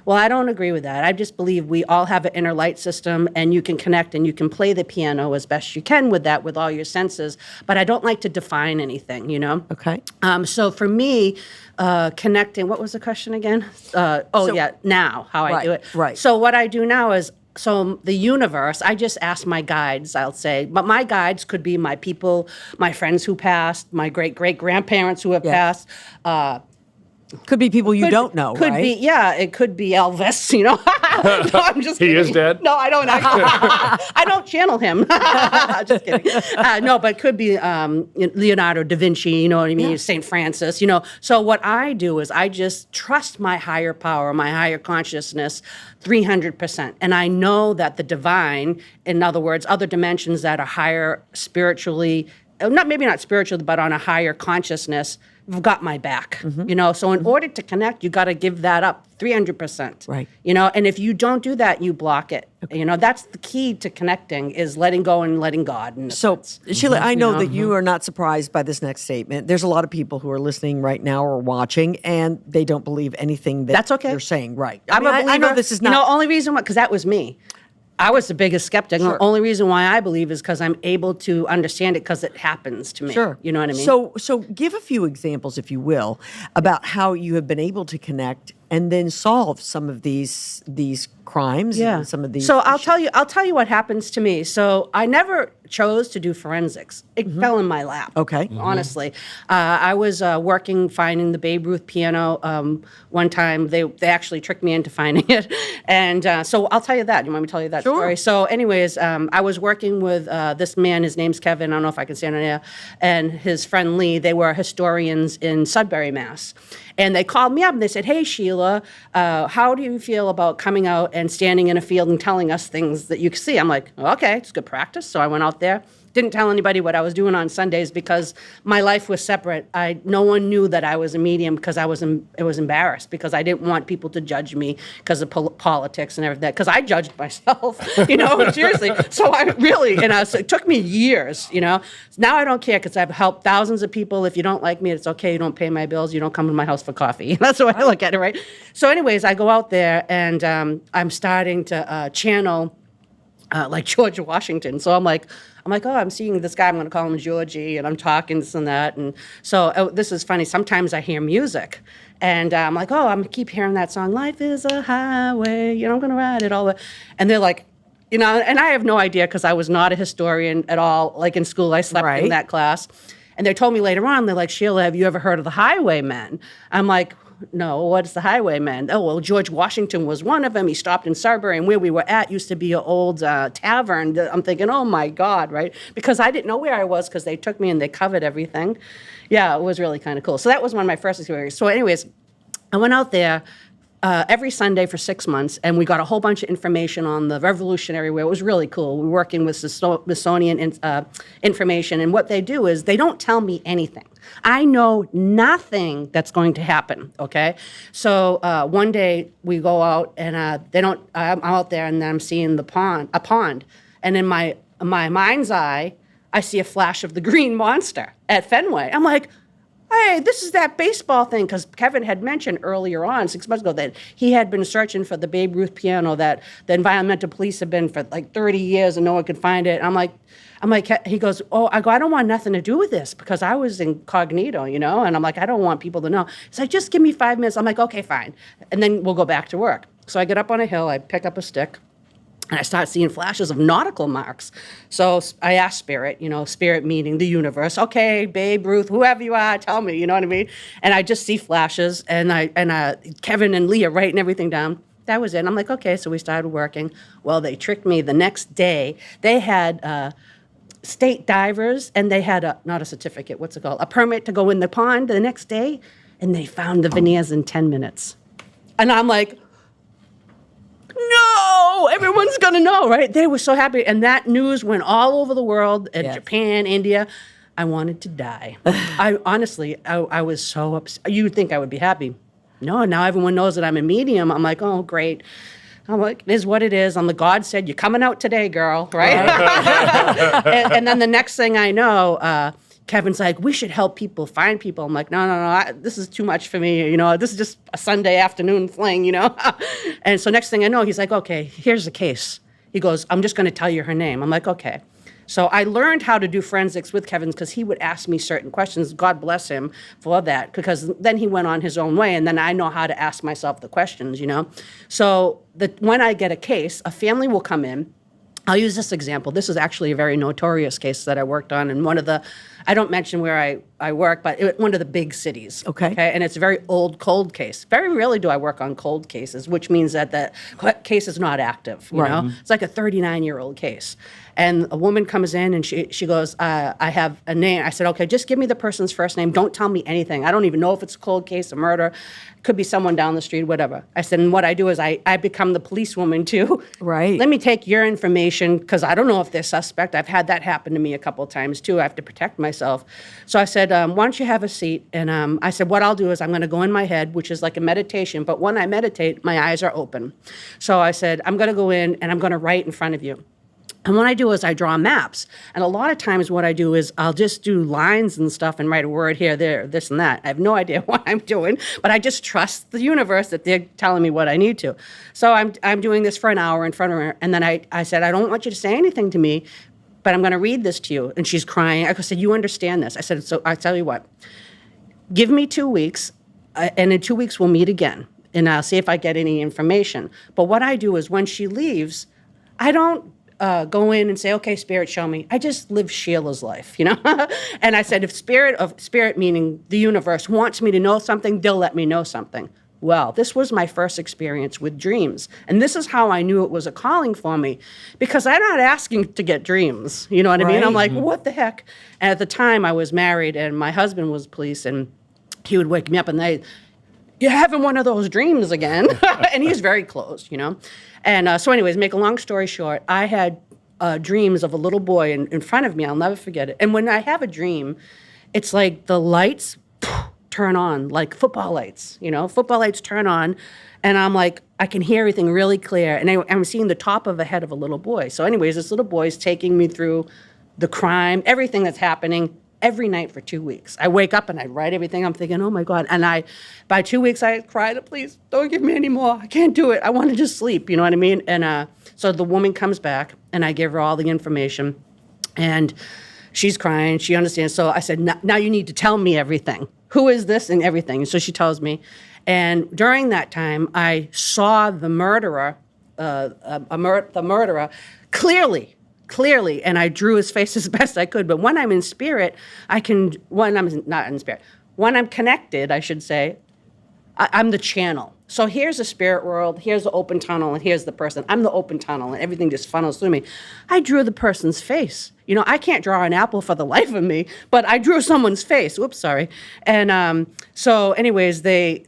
Speaker 6: Well, I don't agree with that. I just believe we all have an inner light system, and you can connect and you can play the piano as best you can with that, with all your senses. But I don't like to define anything,
Speaker 1: Okay.
Speaker 6: So for me, connecting, what was the question again? Now, how I do it.
Speaker 1: Right.
Speaker 6: So what I do now is, so the universe, I just ask my guides, I'll say, but my guides could be my people, my friends who passed, my great-great-grandparents who have passed,
Speaker 1: Could be people you don't know,
Speaker 6: could
Speaker 1: right?
Speaker 6: be, yeah, it could be Elvis, No, I'm just
Speaker 3: He
Speaker 6: kidding.
Speaker 3: is dead?
Speaker 6: No, I don't actually. I don't channel him. Just kidding. No, but it could be Leonardo da Vinci, you know what I mean?
Speaker 1: Yeah.
Speaker 6: St. Francis, So what I do is I just trust my higher power, my higher consciousness 300%. And I know that the divine, in other words, other dimensions that are higher spiritually, maybe not spiritually, but on a higher consciousness, have got my back, So in order to connect, you got to give that up 300%.
Speaker 1: Right.
Speaker 6: And if you don't do that, you block it. That's the key to connecting is letting go and letting God. In a
Speaker 1: So,
Speaker 6: sense.
Speaker 1: Sheila, I know that you are not surprised by this next statement. There's a lot of people who are listening right now or watching, and they don't believe anything that
Speaker 6: That's okay.
Speaker 1: you're saying. Right.
Speaker 6: I'm a believer.
Speaker 1: I know this is not.
Speaker 6: Only reason why, because that was me. I was the biggest skeptic.
Speaker 1: Sure.
Speaker 6: The only reason why I believe is because I'm able to understand it because it happens to me.
Speaker 1: Sure.
Speaker 6: You know what I mean?
Speaker 1: So give a few examples, if you will, about how you have been able to connect and then solve some of these crimes. And some of these.
Speaker 6: So I'll tell you what happens to me. So I never chose to do forensics. It fell in my lap.
Speaker 1: Okay.
Speaker 6: Honestly, I was finding the Babe Ruth piano one time. They actually tricked me into finding it, and so I'll tell you that. You want me to tell you that story? So, anyways, I was working with this man. His name's Kevin. I don't know if I can say it on air. And his friend Lee. They were historians in Sudbury, Mass. And they called me up and they said, hey, Sheila, how do you feel about coming out and standing in a field and telling us things that you can see? I'm like, okay, it's good practice. So I went out there. Didn't tell anybody what I was doing on Sundays because my life was separate. No one knew that I was a medium because it was embarrassed because I didn't want people to judge me because of politics and everything. Because I judged myself, seriously. So it took me years, Now I don't care because I've helped thousands of people. If you don't like me, it's okay. You don't pay my bills. You don't come to my house for coffee. That's the way I look at it, right? So anyways, I go out there and I'm starting to channel like George Washington. So I'm like, oh, I'm seeing this guy. I'm going to call him Georgie, and I'm talking this and that. And so this is funny. Sometimes I hear music, and I'm like, oh, I'm keep hearing that song, "Life is a Highway." I'm going to ride it all. And they're like, and I have no idea because I was not a historian at all. Like in school, I slept in that class. And they told me later on, they're like, Sheila, have you ever heard of the Highwaymen? I'm like, no, what's the Highwaymen? Oh, well, George Washington was one of them. He stopped in Sudbury, and where we were at used to be an old tavern. I'm thinking, oh, my God, right? Because I didn't know where I was because they took me and they covered everything. Yeah, it was really kind of cool. So that was one of my first experiences. So anyways, I went out there every Sunday for 6 months, and we got a whole bunch of information on the Revolutionary War. It was really cool. We were working with Smithsonian information, and what they do is they don't tell me anything. I know nothing that's going to happen, okay? So one day we go out, and I'm out there, and then I'm seeing a pond, and in my mind's eye, I see a flash of the green monster at Fenway. I'm like, hey, this is that baseball thing, because Kevin had mentioned earlier on, 6 months ago, that he had been searching for the Babe Ruth piano that the environmental police have been for like 30 years and no one could find it. I'm like, he goes, I don't want nothing to do with this because I was incognito, and I'm like, I don't want people to know. He's like, just give me 5 minutes. I'm like, okay, fine. And then we'll go back to work. So I get up on a hill, I pick up a stick, and I start seeing flashes of nautical marks. So I asked Spirit, Spirit meaning the universe. Okay, Babe Ruth, whoever you are, tell me, you know what I mean? And I just see flashes, and Kevin and Leah writing everything down. That was it. I'm like, okay, so we started working. Well, they tricked me the next day. They had state divers, and they had not a certificate, what's it called? A permit to go in the pond the next day, and they found the veneers in 10 minutes. And I'm like, no, everyone's going to know, right? They were so happy. And that news went all over the world, Japan, India. I wanted to die. I was so upset. You'd think I would be happy. No, now everyone knows that I'm a medium. I'm like, oh, great. I'm like, it is what it is. The God said, you're coming out today, girl, right? and then the next thing I know, Kevin's like, we should help people find people. I'm like, no, this is too much for me. This is just a Sunday afternoon fling, And so next thing I know, he's like, okay, here's the case. He goes, I'm just going to tell you her name. I'm like, okay. So I learned how to do forensics with Kevin because he would ask me certain questions. God bless him for that, because then he went on his own way, and then I know how to ask myself the questions, So when I get a case, a family will come in. I'll use this example. This is actually a very notorious case that I worked on in one of the, I don't mention where I work, but one of the big cities. Okay. And it's a very old cold case. Very rarely do I work on cold cases, which means that the case is not active. You know? It's like a 39-year-old case. And a woman comes in and she goes, I have a name. I said, okay, just give me the person's first name. Don't tell me anything. I don't even know if it's a cold case, a murder. Could be someone down the street, whatever. I said, and what I do is I become the policewoman too. Right. Let me take your information because I don't know if they're suspect. I've had that happen to me a couple of times too. I have to protect myself. So I said, why don't you have a seat? And I said, what I'll do is I'm going to go in my head, which is like a meditation. But when I meditate, my eyes are open. So I said, I'm going to go in and I'm going to write in front of you. And what I do is I draw maps. And a lot of times what I do is I'll just do lines and stuff and write a word here, there, this and that. I have no idea what I'm doing, but I just trust the universe that they're telling me what I need to. So I'm doing this for an hour in front of her. And then I said, I don't want you to say anything to me, but I'm going to read this to you. And she's crying. I said, you understand this? I said, so I tell you what, give me 2 weeks, and in 2 weeks we'll meet again. And I'll see if I get any information. But what I do is when she leaves, I don't go in and say, okay, Spirit, show me. I just live Sheila's life, you know? And I said, if Spirit meaning the universe, wants me to know something, they'll let me know something. Well, this was my first experience with dreams. And this is how I knew it was a calling for me, because I'm not asking to get dreams. You know what I mean? I'm like, what the heck? And at the time I was married and my husband was police, and he would wake me up at night. you're having one of those dreams again. And he's very close, And so anyways, make a long story short, I had dreams of a little boy in front of me. I'll never forget it. And when I have a dream, it's like the lights turn on, like football lights, football lights turn on. And I'm like, I can hear everything really clear. And I'm seeing the top of the head of a little boy. So anyways, this little boy is taking me through the crime, everything that's happening every night for 2 weeks. I wake up and I write everything. I'm thinking, oh my God. And by 2 weeks, I cried, please don't give me any more. I can't do it. I want to just sleep. You know what I mean? And so the woman comes back and I give her all the information. And she's crying. She understands. So I said, now you need to tell me everything. Who is this and everything? And so she tells me. And during that time, I saw the murderer, clearly, and I drew his face as best I could. But when I'm in spirit, when I'm connected, I should say, I'm the channel. So here's the spirit world, here's the open tunnel, and here's the person. I'm the open tunnel, and everything just funnels through me. I drew the person's face. I can't draw an apple for the life of me, but I drew someone's face. Whoops, sorry. And so anyways,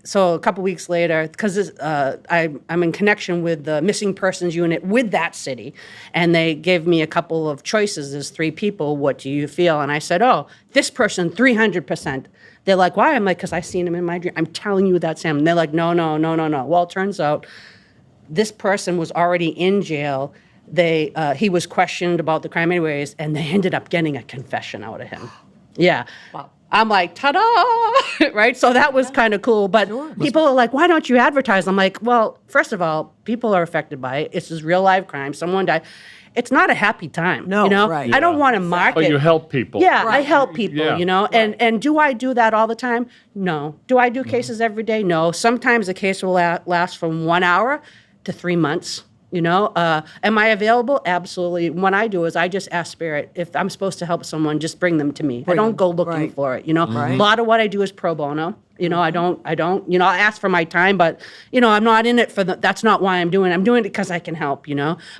Speaker 6: so a couple weeks later, because I'm in connection with the missing persons unit with that city, and they gave me a couple of choices. There's 3 people. What do you feel? And I said, oh, this person, 300%. They're like, why? I'm like, because I seen him in my dream. I'm telling you that, Sam. And they're like, no. Well, it turns out this person was already in jail. He was questioned about the crime anyways, and they ended up getting a confession out of him. Yeah. Wow. I'm like, ta-da, right? So that was kind of cool. But people are like, why don't you advertise? I'm like, well, first of all, people are affected by it. It's this real live crime. Someone died. It's not a happy time,
Speaker 1: Right.
Speaker 6: I don't want to market.
Speaker 3: But you help people.
Speaker 6: Yeah, right. I help people, And do I do that all the time? No. Do I do cases every day? No. Sometimes a case will last from 1 hour to 3 months. Am I available? Absolutely. What I do is I just ask Spirit, if I'm supposed to help someone, just bring them to me. I don't go looking for it,
Speaker 1: Right.
Speaker 6: A lot of what I do is pro bono. I don't, I ask for my time, but, I'm not in it that's not why I'm doing it. I'm doing it because I can help,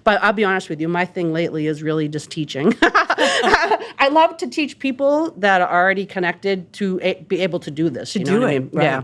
Speaker 6: But I'll be honest with you, my thing lately is really just teaching. I love to teach people that are already connected to be able to do this.
Speaker 1: To do it. Right.
Speaker 6: Yeah.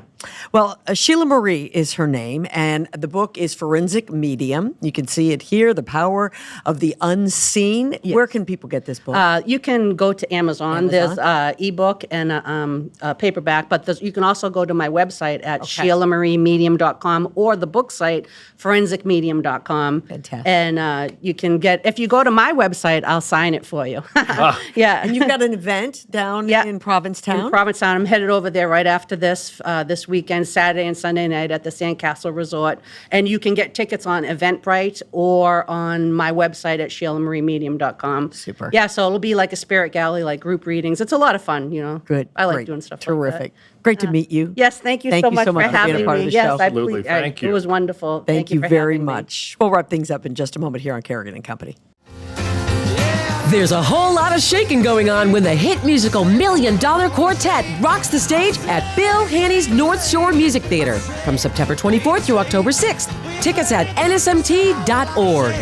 Speaker 1: Well, Sheila Marie is her name, and the book is Forensic Medium. You can see it here, The Power of the Unseen. Yes. Where can people get this book?
Speaker 6: You can go to Amazon. There's ebook and a paperback, but you can also go to my website at SheilaMarieMedium.com or the book site, ForensicMedium.com.
Speaker 1: Fantastic.
Speaker 6: And you can if you go to my website, I'll sign it for you. Yeah.
Speaker 1: And you've got an event down in Provincetown?
Speaker 6: In Provincetown. I'm headed over there right after this weekend, Saturday and Sunday night at the Sandcastle Resort. And you can get tickets on Eventbrite or on my website at SheilaMarieMedium.com.
Speaker 1: Super.
Speaker 6: Yeah, so it'll be like a spirit galley, like group readings. It's a lot of fun,
Speaker 1: Good.
Speaker 6: I like
Speaker 1: Great.
Speaker 6: doing stuff
Speaker 1: Terrific.
Speaker 6: like that.
Speaker 1: Great to meet you.
Speaker 6: Yes, thank you so much for having
Speaker 1: being a part
Speaker 6: me.
Speaker 1: of the
Speaker 6: Yes,
Speaker 1: show.
Speaker 3: Absolutely. Thank you.
Speaker 6: It was wonderful.
Speaker 1: Thank you
Speaker 6: for
Speaker 1: very
Speaker 6: having me.
Speaker 1: much. We'll wrap things up in just a moment here on Kerrigan and Company.
Speaker 7: There's a whole lot of shaking going on when the hit musical $1 Million Quartet rocks the stage at Bill Haney's North Shore Music Theater from September 24th through October 6th. Tickets at nsmt.org.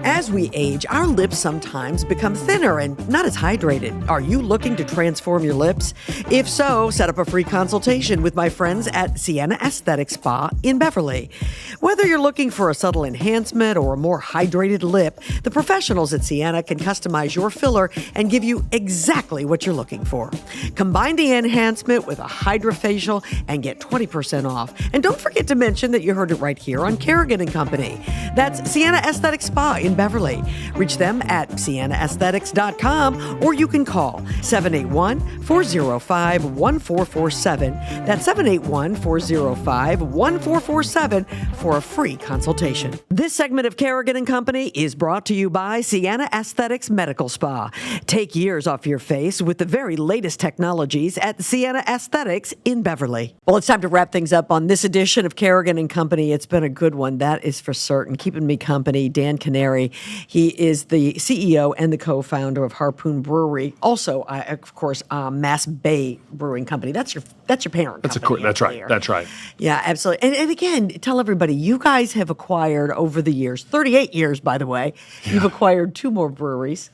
Speaker 1: As we age, our lips sometimes become thinner and not as hydrated. Are you looking to transform your lips? If so, set up a free consultation with my friends at Sienna Aesthetic Spa in Beverly. Whether you're looking for a subtle enhancement or a more hydrated lip, the professionals at Sienna can customize your filler and give you exactly what you're looking for. Combine the enhancement with a hydrofacial and get 20% off. And don't forget to mention that you heard it right here on Kerrigan and Company. That's Sienna Aesthetic Spa in Beverly. Reach them at siennaesthetics.com or you can call 781-405-1447. That's 781-405-1447 for a free consultation. This segment of Kerrigan and Company is brought to you by Sienna Aesthetics Medical Spa. Take years off your face with the very latest technologies at Sienna Aesthetics in Beverly. Well, it's time to wrap things up on this edition of Kerrigan and Company. It's been a good one, that is for certain. Keeping me company, Dan Kenary. He is the CEO and the co-founder of Harpoon Brewery. Also, of course, Mass Bay Brewing Company. That's your parent company.
Speaker 3: That's right. That's right.
Speaker 1: Yeah, absolutely. And again, tell everybody, you guys have acquired over the years, 38 years, by the way, you've acquired 2 more breweries.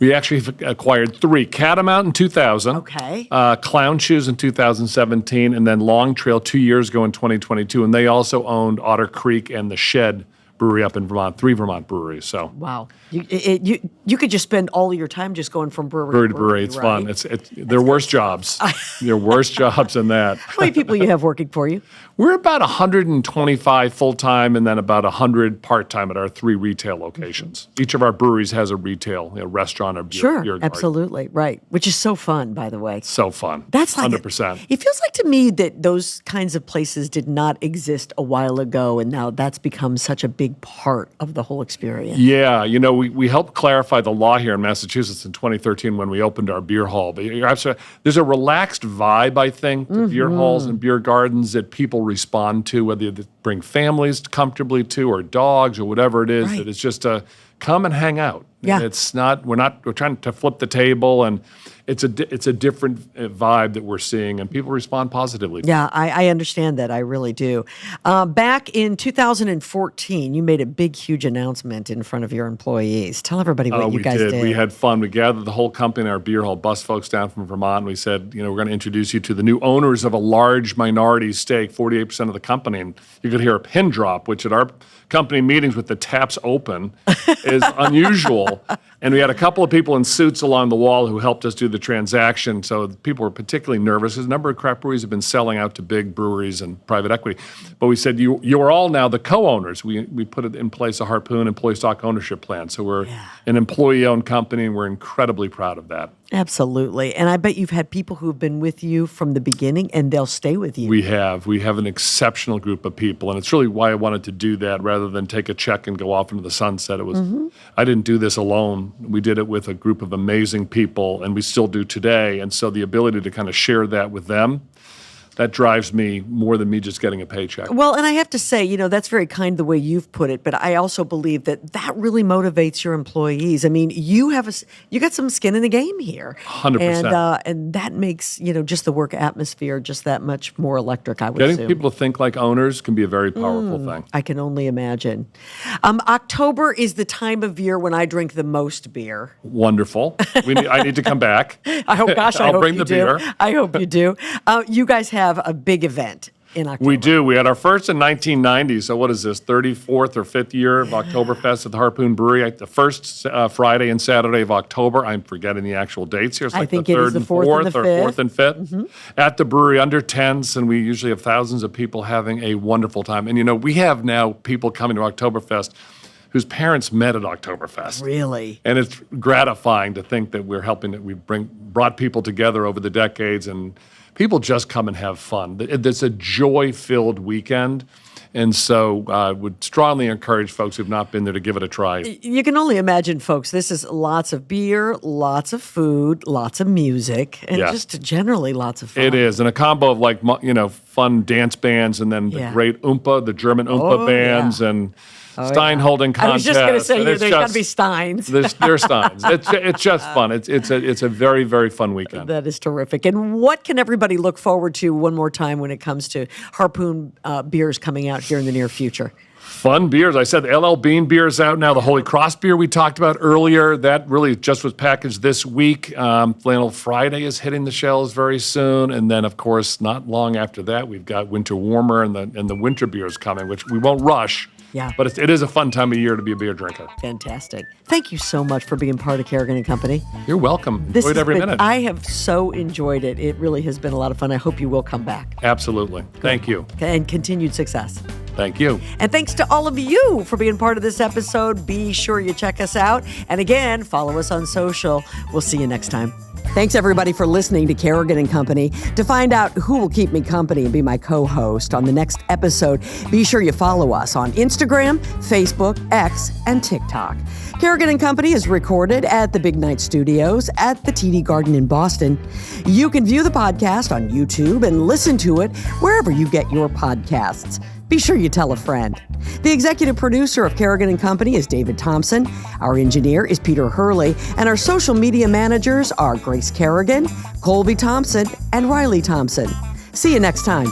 Speaker 3: We actually acquired 3. Catamount in 2000.
Speaker 1: Okay.
Speaker 3: Clown Shoes in 2017, and then Long Trail 2 years ago in 2022. And they also owned Otter Creek and the Shed Brewery up in Vermont, 3 Vermont breweries. So
Speaker 1: Wow. You could just spend all of your time just going from brewery
Speaker 3: to brewery, it's
Speaker 1: right?
Speaker 3: fun. They're worse jobs. They're worse jobs than that.
Speaker 1: How many people you have working for you?
Speaker 3: We're about 125 full-time and then about 100 part-time at our 3 retail locations. Each of our breweries has a retail, restaurant or beer garden.
Speaker 1: Absolutely, right. Which is so fun, by the way.
Speaker 3: So fun.
Speaker 1: That's like
Speaker 3: 100%.
Speaker 1: It feels like to me that those kinds of places did not exist a while ago, and now that's become such a big part of the whole experience.
Speaker 3: Yeah, we helped clarify the law here in Massachusetts in 2013 when we opened our beer hall. But you're absolutely, there's a relaxed vibe, I think, to beer halls and beer gardens that people respond to, whether you bring families comfortably to or dogs or whatever it is.
Speaker 1: Right.
Speaker 3: That it's just a come and hang out.
Speaker 1: Yeah.
Speaker 3: It's not, we're trying to flip the table, and it's a different vibe that we're seeing, and people respond positively.
Speaker 1: Yeah, I understand that. I really do. Back in 2014, you made a big, huge announcement in front of your employees. Tell everybody what you guys did.
Speaker 3: We had fun. We gathered the whole company in our beer hall, bus folks down from Vermont, and we said, we're going to introduce you to the new owners of a large minority stake, 48% of the company. And you could hear a pin drop, which at our company meetings with the taps open is unusual. And we had a couple of people in suits along the wall who helped us do the transaction. So people were particularly nervous. A number of craft breweries have been selling out to big breweries and private equity. But we said, you are all now the co-owners. We put it in place a Harpoon employee stock ownership plan. So we're an employee-owned company, and we're incredibly proud of that.
Speaker 1: Absolutely. And I bet you've had people who've been with you from the beginning, and they'll stay with you.
Speaker 3: We have an exceptional group of people, and it's really why I wanted to do that rather than take a check and go off into the sunset. It was I didn't do this alone. We did it with a group of amazing people, and we still do today. And so the ability to kind of share that with them, that drives me more than me just getting a paycheck.
Speaker 1: Well, and I have to say, that's very kind the way you've put it, but I also believe that really motivates your employees. I mean, you got some skin in the game here.
Speaker 3: 100%.
Speaker 1: And that makes, just the work atmosphere just that much more electric, I would
Speaker 3: Getting
Speaker 1: assume.
Speaker 3: people to think like owners can be a very powerful thing.
Speaker 1: I can only imagine. October is the time of year when I drink the most beer.
Speaker 3: Wonderful. I need to come back.
Speaker 1: I hope
Speaker 3: I'll bring
Speaker 1: you
Speaker 3: the
Speaker 1: do.
Speaker 3: beer.
Speaker 1: I hope you do. You guys have a big event in October.
Speaker 3: We do. We had our first in 1990. So what is this, 34th or 5th year of Oktoberfest at the Harpoon Brewery? The first Friday and Saturday of October. I'm forgetting the actual dates here. It's like
Speaker 1: I think
Speaker 3: the
Speaker 1: it is
Speaker 3: 3rd
Speaker 1: the
Speaker 3: and
Speaker 1: 4th
Speaker 3: 4th
Speaker 1: and the
Speaker 3: or
Speaker 1: 5th.
Speaker 3: 4th and 5th at the brewery under tents, and we usually have thousands of people having a wonderful time. And we have now people coming to Oktoberfest whose parents met at Oktoberfest.
Speaker 1: Really?
Speaker 3: And it's gratifying to think that we're helping, that we brought people together over the decades, and people just come and have fun. It's a joy-filled weekend. And so I would strongly encourage folks who've not been there to give it a try.
Speaker 1: You can only imagine, folks, this is lots of beer, lots of food, lots of music, and just generally lots of fun.
Speaker 3: It is. And a combo of fun dance bands, and then the great Oompa, the German Oompa bands, and Stein holding contests.
Speaker 1: I was just going to say, there's got to be Steins.
Speaker 3: There's Steins. It's just fun. It's a very, very fun weekend.
Speaker 1: That is terrific. And what can everybody look forward to one more time when it comes to Harpoon beers coming out here in the near future?
Speaker 3: Fun beers. I said the LL Bean beer is out now. The Holy Cross beer we talked about earlier, that really just was packaged this week. Flannel Friday is hitting the shelves very soon. And then, of course, not long after that, we've got Winter Warmer and the winter beers coming, which we won't rush.
Speaker 1: Yeah.
Speaker 3: But it is a fun time of year to be a beer drinker.
Speaker 1: Fantastic. Thank you so much for being part of Kerrigan & Company.
Speaker 3: You're welcome. Enjoyed every minute.
Speaker 1: I have so enjoyed it. It really has been a lot of fun. I hope you will come back.
Speaker 3: Absolutely. Thank you.
Speaker 1: And continued success.
Speaker 3: Thank you.
Speaker 1: And thanks to all of you for being part of this episode. Be sure you check us out. And again, follow us on social. We'll see you next time. Thanks, everybody, for listening to Kerrigan & Company. To find out who will keep me company and be my co-host on the next episode, be sure you follow us on Instagram, Facebook, X, and TikTok. Kerrigan & Company is recorded at the Big Night Studios at the TD Garden in Boston. You can view the podcast on YouTube and listen to it wherever you get your podcasts. Be sure you tell a friend. The executive producer of Kerrigan & Company is David Thompson. Our engineer is Peter Hurley. And our social media managers are Grace Kerrigan, Colby Thompson, and Riley Thompson. See you next time.